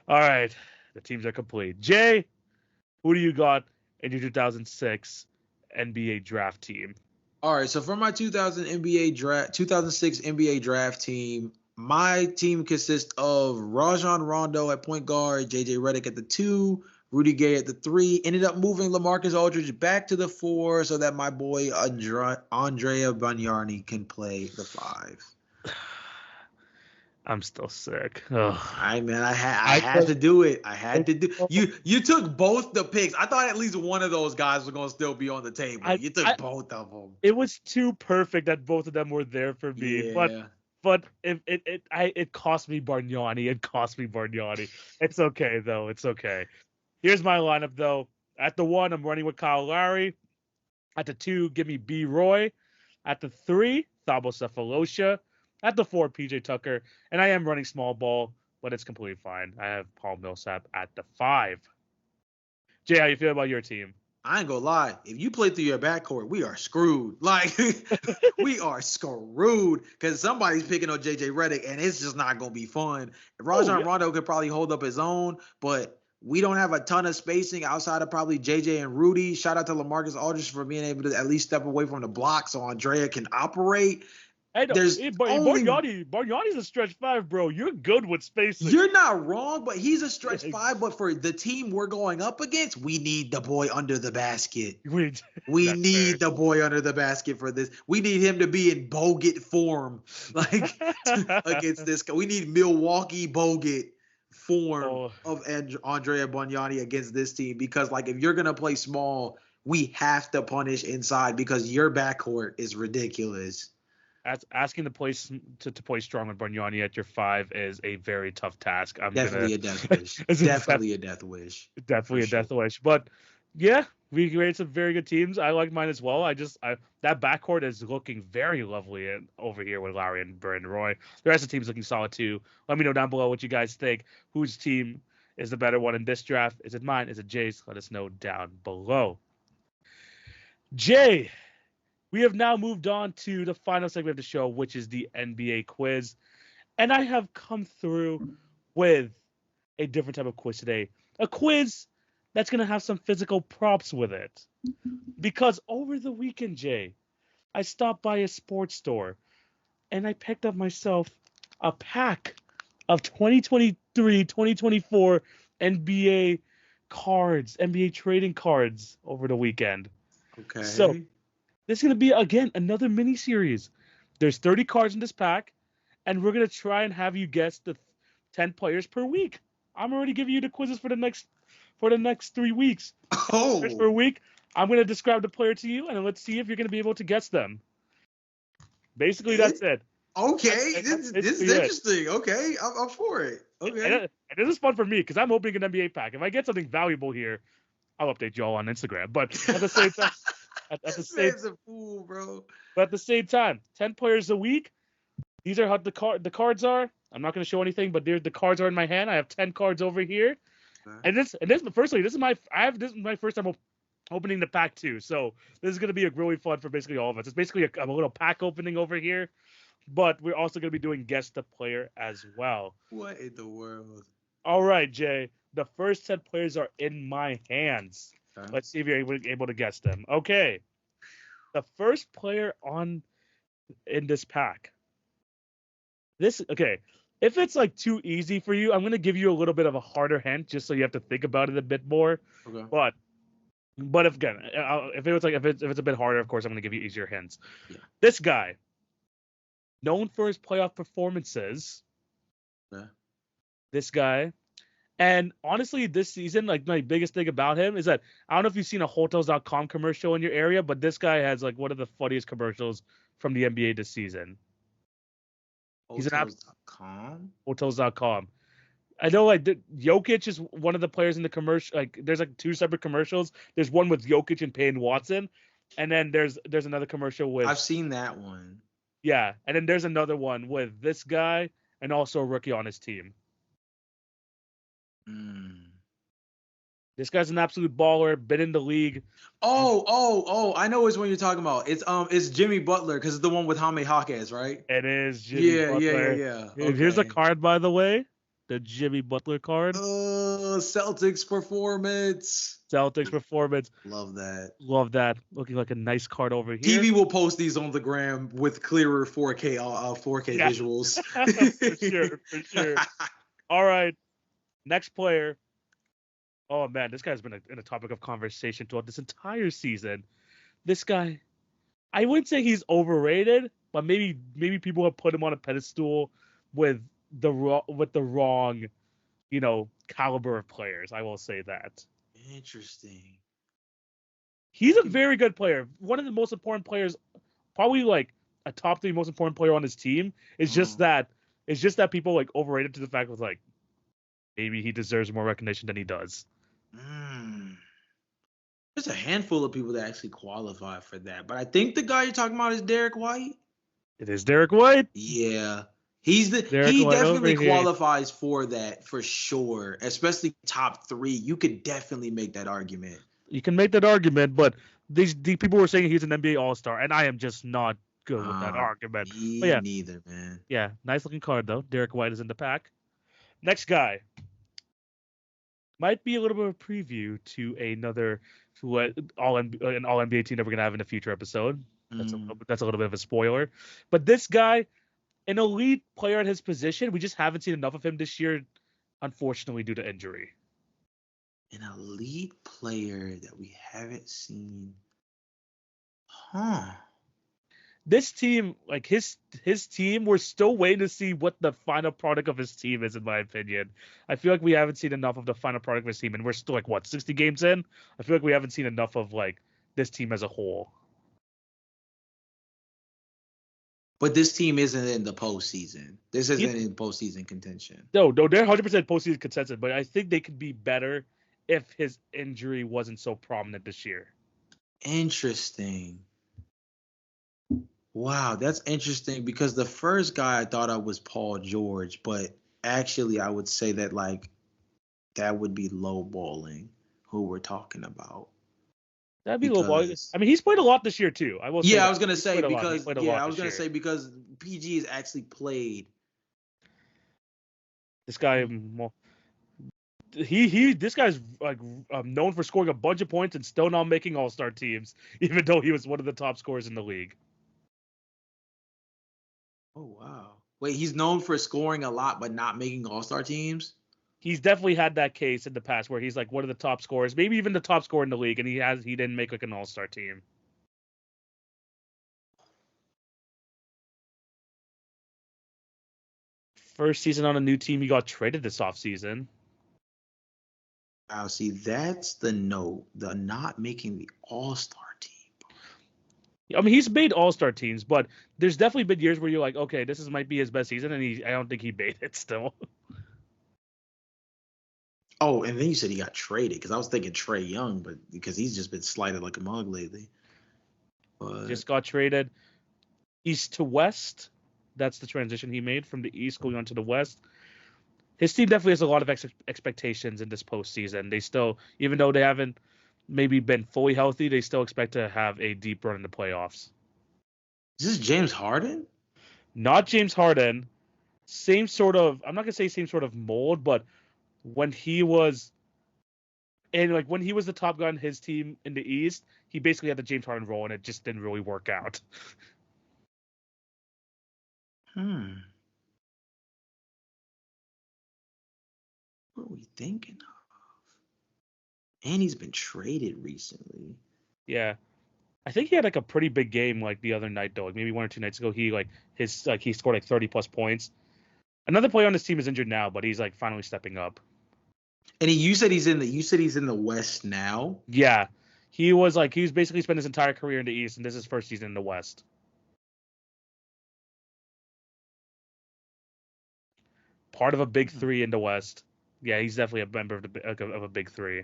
Speaker 1: All right. The teams are complete. Jay, who do you got in your 2006 NBA draft team?
Speaker 2: All right. So for my 2006 NBA draft team, my team consists of Rajon Rondo at point guard, JJ Redick at the 2, Rudy Gay at the 3, ended up moving LaMarcus Aldridge back to the 4 so that my boy Andrea Bargnani can play the 5.
Speaker 1: I'm still sick. Ugh.
Speaker 2: I had to do it. I had to do. You took both the picks. I thought at least one of those guys was gonna still be on the table. You took both of them.
Speaker 1: It was too perfect that both of them were there for me.
Speaker 2: Yeah.
Speaker 1: But it cost me Bargnani. It cost me Bargnani. It's okay though. It's okay. Here's my lineup, though. At the 1, I'm running with Kyle Lowry. At the 2, give me B. Roy. At the 3, Thabo Sefolosha. At the 4, PJ Tucker. And I am running small ball, but it's completely fine. I have Paul Millsap at the 5. Jay, how you feel about your team?
Speaker 2: I ain't gonna lie. If you play through your backcourt, we are screwed. Like, we are screwed because somebody's picking on JJ Redick, and it's just not gonna be fun. Rajon Rondo could probably hold up his own, but we don't have a ton of spacing outside of probably JJ and Rudy. Shout out to LaMarcus Aldridge for being able to at least step away from the block so Andrea can operate.
Speaker 1: Bargnani's a stretch 5, bro. You're good with spacing.
Speaker 2: You're not wrong, but he's a stretch 5. But for the team we're going up against, we need the boy under the basket. We need the boy under the basket for this. We need him to be in Bogut form, like against this. We need Milwaukee Bogut form of Andrea Bargnani against this team, because like if you're gonna play small, we have to punish inside because your backcourt is ridiculous.
Speaker 1: Asking to play strong with Bargnani at your 5 is a very tough task.
Speaker 2: Definitely a death wish. Definitely a death wish.
Speaker 1: Definitely a death wish. But yeah, we created some very good teams. I like mine as well. That backcourt is looking very lovely over here with Lowry and Brandon Roy. The rest of the team's looking solid too. Let me know down below what you guys think. Whose team is the better one in this draft? Is it mine? Is it Jay's? Let us know down below. Jay, we have now moved on to the final segment of the show, which is the NBA quiz. And I have come through with a different type of quiz today. A quiz that's going to have some physical props with it. Because over the weekend, Jay, I stopped by a sports store and I picked up myself a pack of 2023-2024 NBA cards, NBA trading cards over the weekend.
Speaker 2: Okay.
Speaker 1: So this is going to be, again, another mini-series. There's 30 cards in this pack, and we're going to try and have you guess the 10 players per week. I'm already giving you the quizzes for the next 3 weeks. Per week, I'm going to describe the player to you, and let's see if you're going to be able to guess them. Basically, that's it.
Speaker 2: Okay, this is interesting. Okay, I'm for it. Okay.
Speaker 1: And this is fun for me because I'm opening an NBA pack. If I get something valuable here, I'll update y'all on Instagram. But at the same time,
Speaker 2: this man's a fool, bro.
Speaker 1: But at the same time, 10 players a week. These are how the cards are. I'm not going to show anything, but the cards are in my hand. I have 10 cards over here. And this is my first time opening the pack too. So this is going to be a really fun for basically all of us. It's basically a little pack opening over here, but we're also going to be doing guess the player as well.
Speaker 2: What in the world?
Speaker 1: All right, Jay. The first 10 players are in my hands. Okay. Let's see if you're able to guess them. Okay. The first player in this pack. If it's like too easy for you, I'm going to give you a little bit of a harder hint just so you have to think about it a bit more. Okay. But if it's a bit harder, of course I'm going to give you easier hints. Yeah. This guy, known for his playoff performances. Yeah. This guy, and honestly, this season, like my biggest thing about him is that I don't know if you've seen a Hotels.com commercial in your area, but this guy has like one of the funniest commercials from the NBA this season.
Speaker 2: Hotels.com.
Speaker 1: Hotels.com. I know like Jokic is one of the players in the commercial. Like there's like two separate commercials. There's one with Jokic and Payne Watson, and then there's another commercial with.
Speaker 2: I've seen that one.
Speaker 1: Yeah, and then there's another one with this guy and also a rookie on his team. This guy's an absolute baller. Been in the league.
Speaker 2: Oh! I know which one you're talking about. It's Jimmy Butler because it's the one with Jaime Jaquez, right?
Speaker 1: It is Jimmy Butler.
Speaker 2: Yeah.
Speaker 1: Okay. Here's a card, by the way. The Jimmy Butler card.
Speaker 2: Celtics performance.
Speaker 1: Love that. Looking like a nice card over here.
Speaker 2: TV will post these on the gram with clearer 4K visuals.
Speaker 1: For sure. All right. Next player. Oh man, this guy's been a topic of conversation throughout this entire season. This guy, I wouldn't say he's overrated, but maybe people have put him on a pedestal with the wrong, caliber of players. I will say that.
Speaker 2: Interesting.
Speaker 1: He's a very good player. One of the most important players, probably like a top 3 most important player on his team. It's just that people like overrated to the fact of like maybe he deserves more recognition than he does.
Speaker 2: There's a handful of people that actually qualify for that, but I think the guy you're talking about is Derek White.
Speaker 1: It is Derek White.
Speaker 2: Yeah, he definitely qualifies for that for sure, especially top 3. You could definitely make that argument.
Speaker 1: You can make that argument, but these people were saying he's an NBA All-Star, and I am just not good with that argument.
Speaker 2: But yeah, neither, man.
Speaker 1: Yeah, nice looking card though. Derek White is in the pack. Next guy. Might be a little bit of a preview to an all NBA team that we're gonna have in a future episode. That's a little bit of a spoiler. But this guy, an elite player at his position, we just haven't seen enough of him this year, unfortunately, due to injury.
Speaker 2: An elite player that we haven't seen. Huh.
Speaker 1: This team, like his team, we're still waiting to see what the final product of his team is, in my opinion. I feel like we haven't seen enough of the final product of his team, and we're still like 60 games in? I feel like we haven't seen enough of like this team as a whole.
Speaker 2: But this team isn't in the postseason. This isn't in postseason contention.
Speaker 1: No, they're 100% postseason contention, but I think they could be better if his injury wasn't so prominent this year.
Speaker 2: Interesting. Wow, that's interesting because the first guy I thought of was Paul George, but actually I would say that like that would be lowballing who we're talking about.
Speaker 1: That'd be lowballing. I mean, he's played a lot this year too. I was
Speaker 2: gonna say because PG has actually played.
Speaker 1: This guy, this guy's like known for scoring a bunch of points and still not making All-Star teams, even though he was one of the top scorers in the league.
Speaker 2: Oh, wow. Wait, he's known for scoring a lot but not making All-Star teams?
Speaker 1: He's definitely had that case in the past where he's like one of the top scorers, maybe even the top scorer in the league, and he didn't make like an All-Star team. First season on a new team, he got traded this offseason.
Speaker 2: Wow, see, that's the note, the not making the All-Star team.
Speaker 1: I mean, he's made All-Star teams, but there's definitely been years where you're like, okay, might be his best season, and I don't think he made it still.
Speaker 2: Oh, and then you said he got traded because I was thinking Trae Young, but because he's just been slighted like a mug lately. But
Speaker 1: Just got traded east to west. That's the transition he made from the east going on to the west. His team definitely has a lot of expectations in this postseason. They still, even though they haven't maybe been fully healthy, they still expect to have a deep run in the playoffs.
Speaker 2: is this James Harden?
Speaker 1: Not James Harden. Same sort of, I'm not going to say same sort of mold, but when he was, and like when he was the top guy on his team in the East, he basically had the James Harden role, and it just didn't really work out.
Speaker 2: What are we thinking of? And he's been traded recently.
Speaker 1: Yeah. I think he had like a pretty big game like the other night though. Like maybe 1 or 2 nights ago, he scored like 30 plus points. Another player on his team is injured now, but he's like finally stepping up.
Speaker 2: And you said he's in the West now?
Speaker 1: Yeah. He was basically spent his entire career in the East, and this is his first season in the West. Part of a big three in the West. Yeah, he's definitely a member of a big three.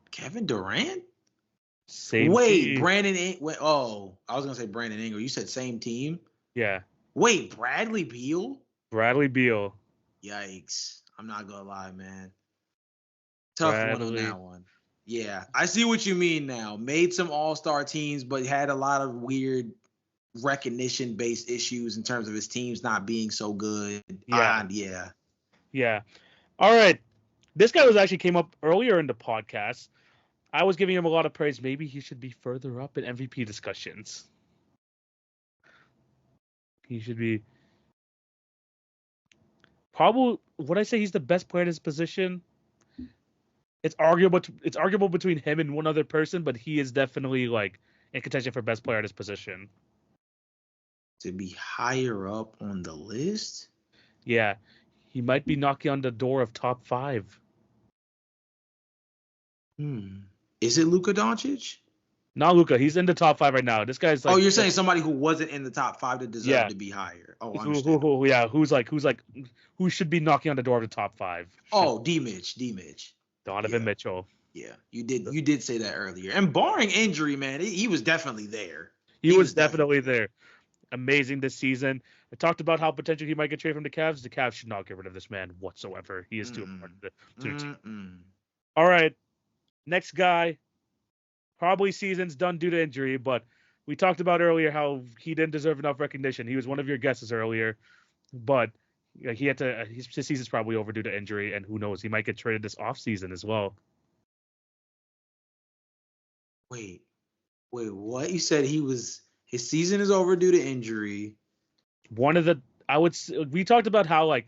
Speaker 2: Kevin Durant?
Speaker 1: Same
Speaker 2: Wait,
Speaker 1: team.
Speaker 2: I was gonna say Brandon Ingram. You said same team?
Speaker 1: Yeah.
Speaker 2: Wait, Bradley Beal?
Speaker 1: Bradley Beal.
Speaker 2: Yikes. I'm not gonna lie, man. Tough one on
Speaker 1: Bradley.
Speaker 2: that one. Yeah, I see what you mean now. Made some all-star teams, but had a lot of weird recognition-based issues in terms of his teams not being so good.
Speaker 1: Yeah.
Speaker 2: Yeah.
Speaker 1: Yeah. All right. This guy came up earlier in the podcast. I was giving him a lot of praise. Maybe he should be further up in MVP discussions. He should be probably. Would I say he's the best player in his position? It's arguable. It's arguable between him and one other person, but he is definitely like in contention for best player at his position.
Speaker 2: To be higher up on the list?
Speaker 1: Yeah, he might be knocking on the door of top 5.
Speaker 2: Is it Luka Doncic?
Speaker 1: Not Luka. He's in the top 5 right now. This guy's like.
Speaker 2: Oh, you're saying somebody who wasn't in the top 5 that deserved to be higher. Oh, I understand.
Speaker 1: Who should be knocking on the door of the top 5?
Speaker 2: Oh, D. Mitch.
Speaker 1: Donovan Mitchell.
Speaker 2: Yeah, you did say that earlier. And barring injury, man, he was definitely there.
Speaker 1: He was definitely there. Amazing this season. I talked about how potentially he might get traded from the Cavs. The Cavs should not get rid of this man whatsoever. He is too important to the team. All right. Next guy. Probably season's done due to injury, but we talked about earlier how he didn't deserve enough recognition. He was one of your guesses earlier, but he had to. His season's probably over due to injury, and who knows? He might get traded this offseason as well.
Speaker 2: Wait, what? You said his season is over due to injury.
Speaker 1: We talked about how I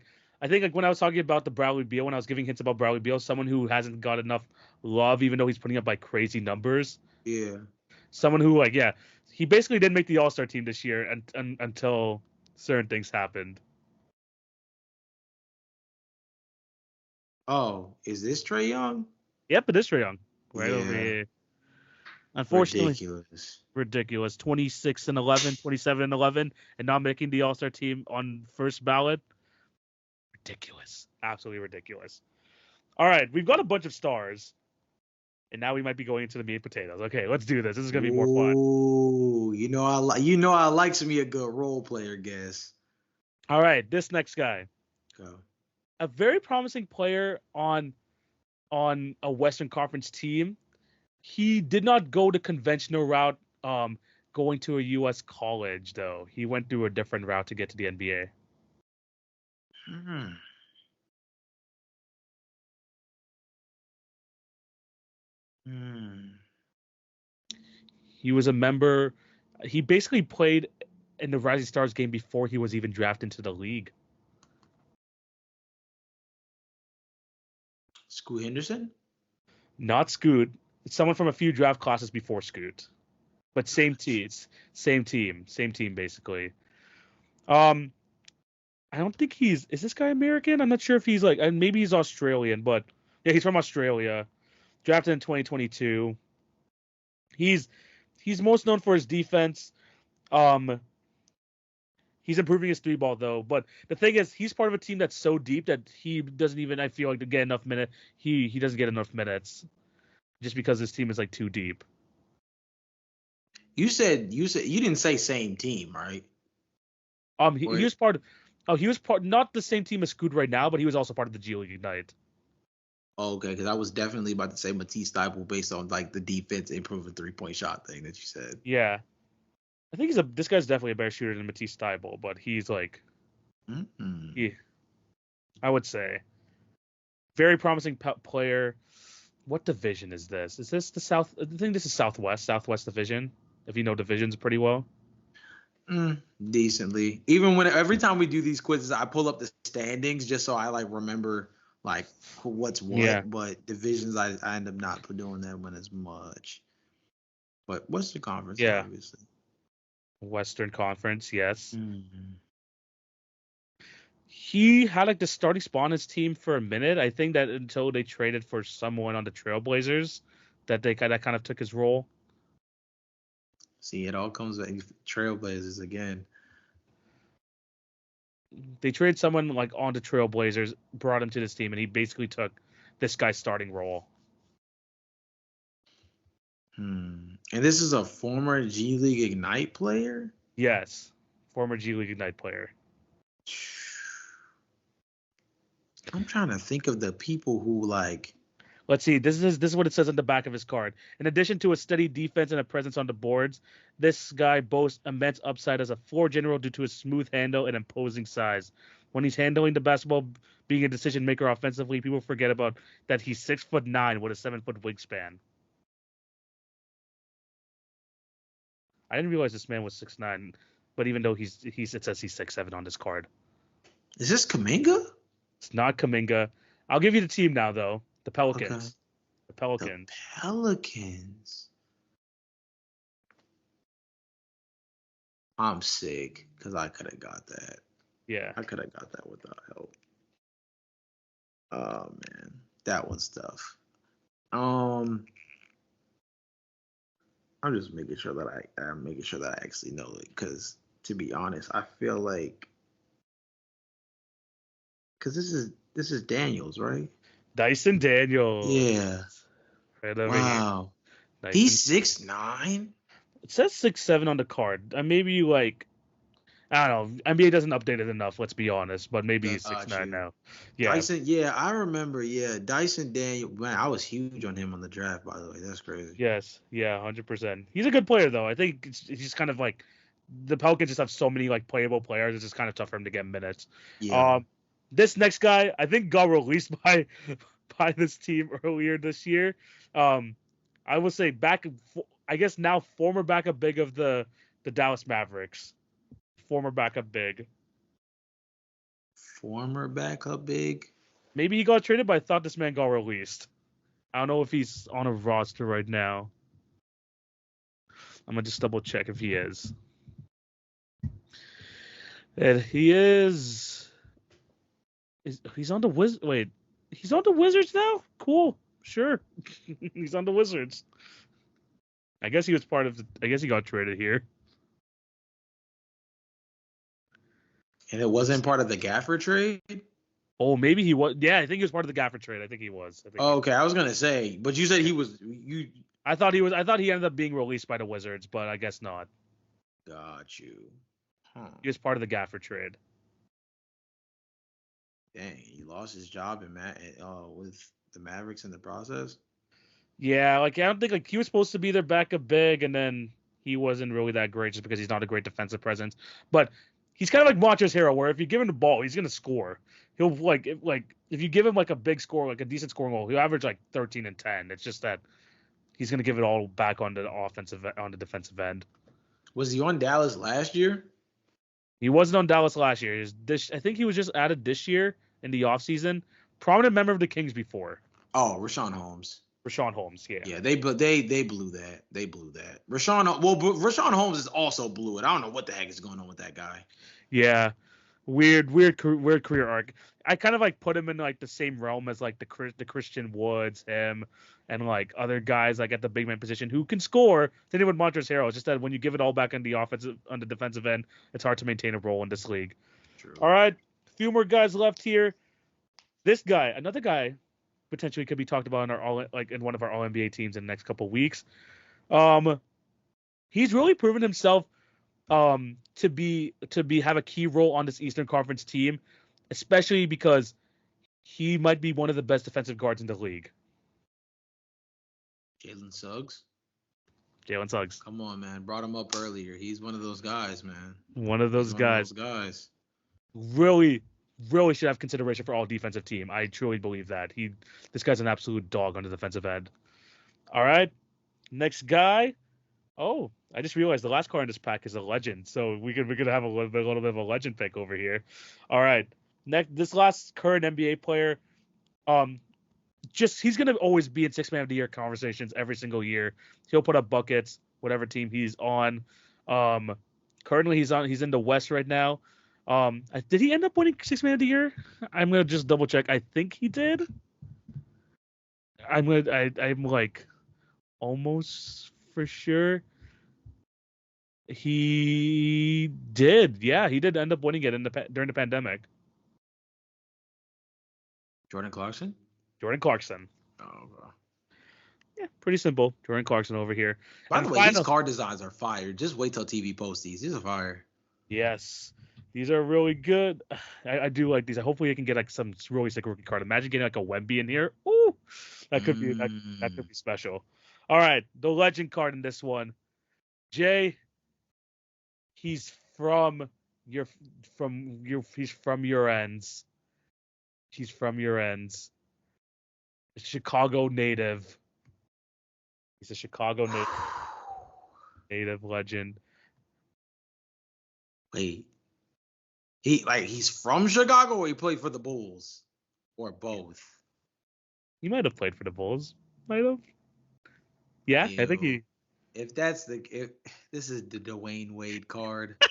Speaker 1: think when I was talking about the Bradley Beal, when I was giving hints about Bradley Beal, someone who hasn't got enough love, even though he's putting up crazy numbers.
Speaker 2: Yeah.
Speaker 1: Someone who he basically didn't make the All-Star team this year until certain things happened.
Speaker 2: Oh, is this Trae Young?
Speaker 1: Yep, it is Trae Young. Right over here. Unfortunately, ridiculous. 26-11, 27-11, and not making the All-Star team on first ballot. Ridiculous. Absolutely ridiculous. All right, we've got a bunch of stars, and now we might be going into the meat and potatoes. Okay, let's do this. This is gonna be more fun.
Speaker 2: Ooh, I like me a good role player guess.
Speaker 1: All right, this next guy.
Speaker 2: Go.
Speaker 1: A very promising player on a Western Conference team. He did not go the conventional route, going to a U.S. college, though. He went through a different route to get to the NBA. He was a member. He basically played in the Rising Stars game before he was even drafted into the league.
Speaker 2: Scoot Henderson?
Speaker 1: Not Scoot. It's someone from a few draft classes before Scoot. But same team. Same team, basically. I don't think is this guy American? I'm not sure if he's maybe he's Australian, but yeah, he's from Australia. drafted in 2022. He's most known for his defense. He's improving his three ball though, but the thing is, he's part of a team that's so deep that he doesn't even. I feel like to get enough minutes. He doesn't get enough minutes just because his team is like too deep.
Speaker 2: You said you didn't say same team, right?
Speaker 1: He was part of. Oh, he was part not the same team as Scoot right now, but he was also part of the G League Ignite.
Speaker 2: Oh, okay, because I was definitely about to say Matisse Thybulle based on like the defense improving 3-point shot thing that you said.
Speaker 1: Yeah, I think this guy's definitely a better shooter than Matisse Thybulle, but he's like, I would say, very promising player. What division is this? Is this the South? I think this is Southwest Division. If you know divisions pretty well.
Speaker 2: Decently. Even every time we do these quizzes, I pull up the standings just so I like remember like what's what. Yeah. But divisions, I end up not doing that one as much. But Western Conference, obviously.
Speaker 1: Western Conference, yes. Mm-hmm. He had like the starting spot on his team for a minute. I think that until they traded for someone on the Trailblazers, that kind of took his role.
Speaker 2: See, it all comes back Trailblazers again.
Speaker 1: They traded someone like on the Trailblazers, brought him to this team, and he basically took this guy's starting role.
Speaker 2: And this is a former G League Ignite player?
Speaker 1: Yes, former G League Ignite player.
Speaker 2: I'm trying to think of the people who like.
Speaker 1: Let's see. This is what it says on the back of his card. In addition to a steady defense and a presence on the boards, this guy boasts immense upside as a floor general due to his smooth handle and imposing size. When he's handling the basketball, being a decision maker offensively, people forget about that he's 6'9" with a 7-foot wingspan. I didn't realize this man was 6'9", but even though it says he's 6'7" on this card.
Speaker 2: Is this Kuminga?
Speaker 1: It's not Kuminga. I'll give you the team now, though. The Pelicans. Okay. The Pelicans.
Speaker 2: The Pelicans. I'm sick because I could have got that.
Speaker 1: Yeah.
Speaker 2: I could have got that without help. Oh, man. That was tough. I'm just making sure that I actually know it because, to be honest, I feel like because this is Daniels, right?
Speaker 1: Dyson Daniels.
Speaker 2: Yeah.
Speaker 1: Right over
Speaker 2: wow. Here. He's 6'9"?
Speaker 1: It says 6'7" on the card. Maybe like, I don't know. NBA doesn't update it enough, let's be honest, but maybe he's 6'9" now. Yeah.
Speaker 2: Dyson, yeah, I remember. Yeah, Dyson Daniels. Man, I was huge on him on the draft, by the way. That's crazy.
Speaker 1: Yes. Yeah, 100%. He's a good player, though. I think he's kind of like, the Pelicans just have so many like playable players. It's just kind of tough for him to get minutes.
Speaker 2: Yeah.
Speaker 1: This next guy, I think, got released by this team earlier this year. I would say now former backup big of the Dallas Mavericks. Former backup big.
Speaker 2: Former backup big?
Speaker 1: Maybe he got traded, but I thought this man got released. I don't know if he's on a roster right now. I'm going to just double check if he is. And he is... He's on the Wizards. Wait, he's on the Wizards now? Cool. Sure. He's on the Wizards. I guess he was part of I guess he got traded here.
Speaker 2: And it wasn't part of the Gafford trade?
Speaker 1: Oh, maybe he was. Yeah, I think he was part of the Gafford trade. I think he was.
Speaker 2: Okay. I was going to say, but you said he was.
Speaker 1: I thought he ended up being released by the Wizards, but I guess not.
Speaker 2: Got you.
Speaker 1: Huh. He was part of the Gafford trade.
Speaker 2: Dang, he lost his job with the Mavericks in the process.
Speaker 1: Yeah, like I don't think like he was supposed to be their backup big, and then he wasn't really that great just because he's not a great defensive presence. But he's kind of like Montrezl Harrell, where if you give him the ball, he's gonna score. He'll if you give him like a big score, like a decent scoring goal, he'll average like 13 and 10. It's just that he's gonna give it all back on the defensive end.
Speaker 2: Was he on Dallas last year?
Speaker 1: He wasn't on Dallas last year. I think he was just added this year in the offseason. Prominent member of the Kings before.
Speaker 2: Oh, Rashawn Holmes.
Speaker 1: Yeah.
Speaker 2: Yeah, they blew that. Rashawn Holmes is also blew it. I don't know what the heck is going on with that guy.
Speaker 1: Yeah. weird career arc. I kind of like put him in like the same realm as like the Christian Woods, him, and like other guys like at the big man position who can score. Same thing with Montrezl Harrell. It's just that when you give it all back on the offensive, on the defensive end, it's hard to maintain a role in this league.
Speaker 2: True.
Speaker 1: All right, a few more guys left here. This guy, another guy, potentially could be talked about in our in one of our All NBA teams in the next couple weeks. He's really proven himself to be have a key role on this Eastern Conference team, especially because he might be one of the best defensive guards in the league.
Speaker 2: Jalen Suggs.
Speaker 1: Come
Speaker 2: on, man. Brought him up earlier. He's one of those guys, man.
Speaker 1: One of those guys. Really should have consideration for all defensive team. I truly believe that. This guy's an absolute dog on the defensive end. All right. Next guy. Oh, I just realized the last card in this pack is a legend. So we could have a little bit of a legend pick over here. All right. This last current NBA player, he's gonna always be in 6 man of the year conversations every single year. He'll put up buckets, whatever team he's on. Currently he's in the West right now. Did he end up winning 6 man of the year? I'm gonna just double check. I think he did. I'm like almost for sure. He did. Yeah, he did end up winning it during the pandemic.
Speaker 2: Jordan Clarkson.
Speaker 1: Oh,
Speaker 2: bro.
Speaker 1: Yeah, pretty simple. Jordan Clarkson over here.
Speaker 2: By the way, these card designs are fire. Just wait till TV posts these. These are fire.
Speaker 1: Yes. These are really good. I do like these. Hopefully I can get like some really sick rookie card. Imagine getting like a Wemby in here. Ooh, that could be special. All right, the legend card in this one. Jay, he's from your ends. He's from your ends. Chicago native. He's a Chicago native legend.
Speaker 2: Wait. He's from Chicago, or he played for the Bulls? Or both?
Speaker 1: He might have played for the Bulls. Might have. Yeah, I think he.
Speaker 2: If this is the Dwayne Wade card.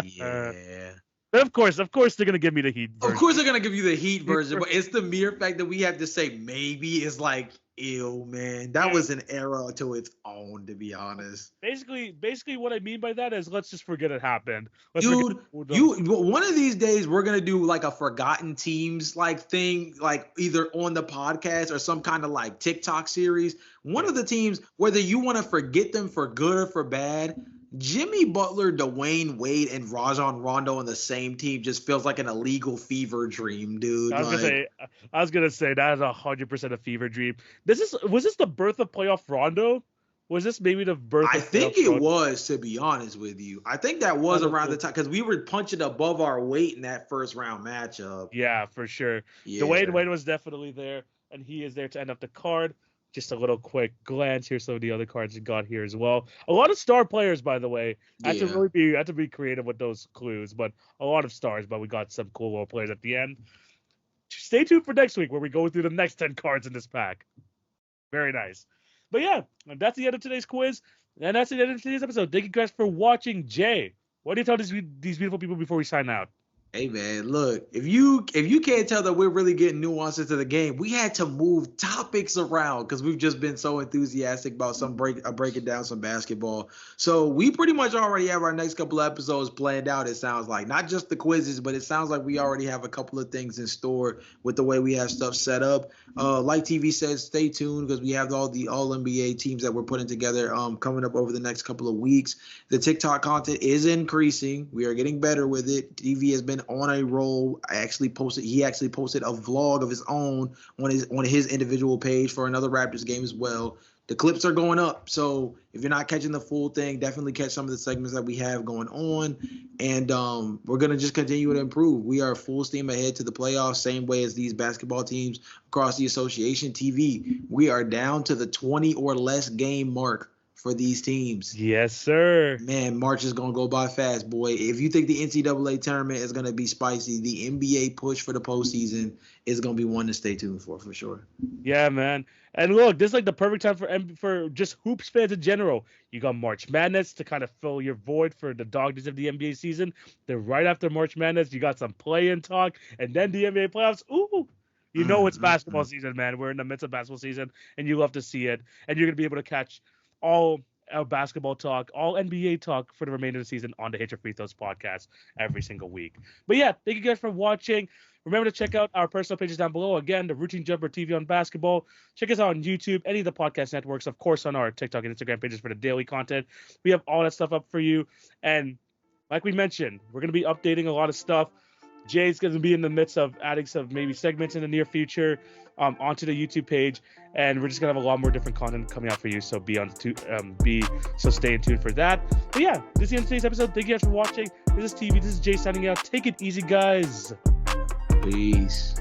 Speaker 2: Yeah.
Speaker 1: Of course, they're gonna give me the Heat version.
Speaker 2: Of course, they're gonna give you the Heat version, but it's the mere fact that we have to say maybe is like, ew, man. That was an era to its own, to be honest.
Speaker 1: Basically, what I mean by that is let's just forget it happened.
Speaker 2: Dude, one of these days we're gonna do like a forgotten teams like thing, like either on the podcast or some kind of like TikTok series. One of the teams, whether you want to forget them for good or for bad. Jimmy Butler, Dwayne Wade, and Rajon Rondo on the same team just feels like an illegal fever dream, dude.
Speaker 1: I was gonna say that is 100% a fever dream. Was this the birth of playoff Rondo? Was this maybe the birth?
Speaker 2: I think it was, to be honest with you. I think that was around the time because we were punching above our weight in that first round matchup.
Speaker 1: Yeah, for sure. Yeah. Dwayne Wade was definitely there, and he is there to end up the card. Just a little quick glance here. Some of the other cards you got here as well. A lot of star players, by the way. I had to be creative with those clues, but a lot of stars. But we got some cool little players at the end. Stay tuned for next week where we go through the next 10 cards in this pack. Very nice. But yeah, that's the end of today's quiz, and that's the end of today's episode. Thank you guys for watching. Jay, what do you tell these beautiful people before we sign out?
Speaker 2: Hey man, look, if you can't tell that we're really getting nuances to the game, we had to move topics around because we've just been so enthusiastic about breaking down some basketball. So we pretty much already have our next couple of episodes planned out, it sounds like. Not just the quizzes, but it sounds like we already have a couple of things in store with the way we have stuff set up. Like TV says, stay tuned because we have all the All-NBA teams that we're putting together coming up over the next couple of weeks. The TikTok content is increasing. We are getting better with it. TV has been on a roll. He actually posted a vlog of his own on his individual page for another Raptors game as well. The clips are going up, so if you're not catching the full thing, definitely catch some of the segments that we have going on, and we're gonna just continue to improve. We are full steam ahead to the playoffs, same way as these basketball teams across the association. TV, we are down to the 20 or less game mark for these teams.
Speaker 1: Yes, sir.
Speaker 2: Man, March is going to go by fast, boy. If you think the NCAA tournament is going to be spicy, the NBA push for the postseason is going to be one to stay tuned for sure.
Speaker 1: Yeah, man. And look, this is like the perfect time for just hoops fans in general. You got March Madness to kind of fill your void for the dog days of the NBA season. Then right after March Madness, you got some play-in talk, and then the NBA playoffs. Ooh, you know it's basketball season, man. We're in the midst of basketball season, and you love to see it. And you're going to be able to catch all our basketball talk, all NBA talk for the remainder of the season on the Hit Your Free Throws podcast every single week. But yeah, thank you guys for watching. Remember to check out our personal pages down below. Again, the Routine Jumper TV on basketball. Check us out on YouTube, any of the podcast networks, of course, on our TikTok and Instagram pages for the daily content. We have all that stuff up for you. And like we mentioned, we're going to be updating a lot of stuff. Jay's going to be in the midst of adding some maybe segments in the near future onto the YouTube page, and we're just going to have a lot more different content coming out for you. So stay tuned for that. But yeah, this is the end of today's episode. Thank you guys for watching. This is TV. This is Jay signing out. Take it easy, guys.
Speaker 2: Peace.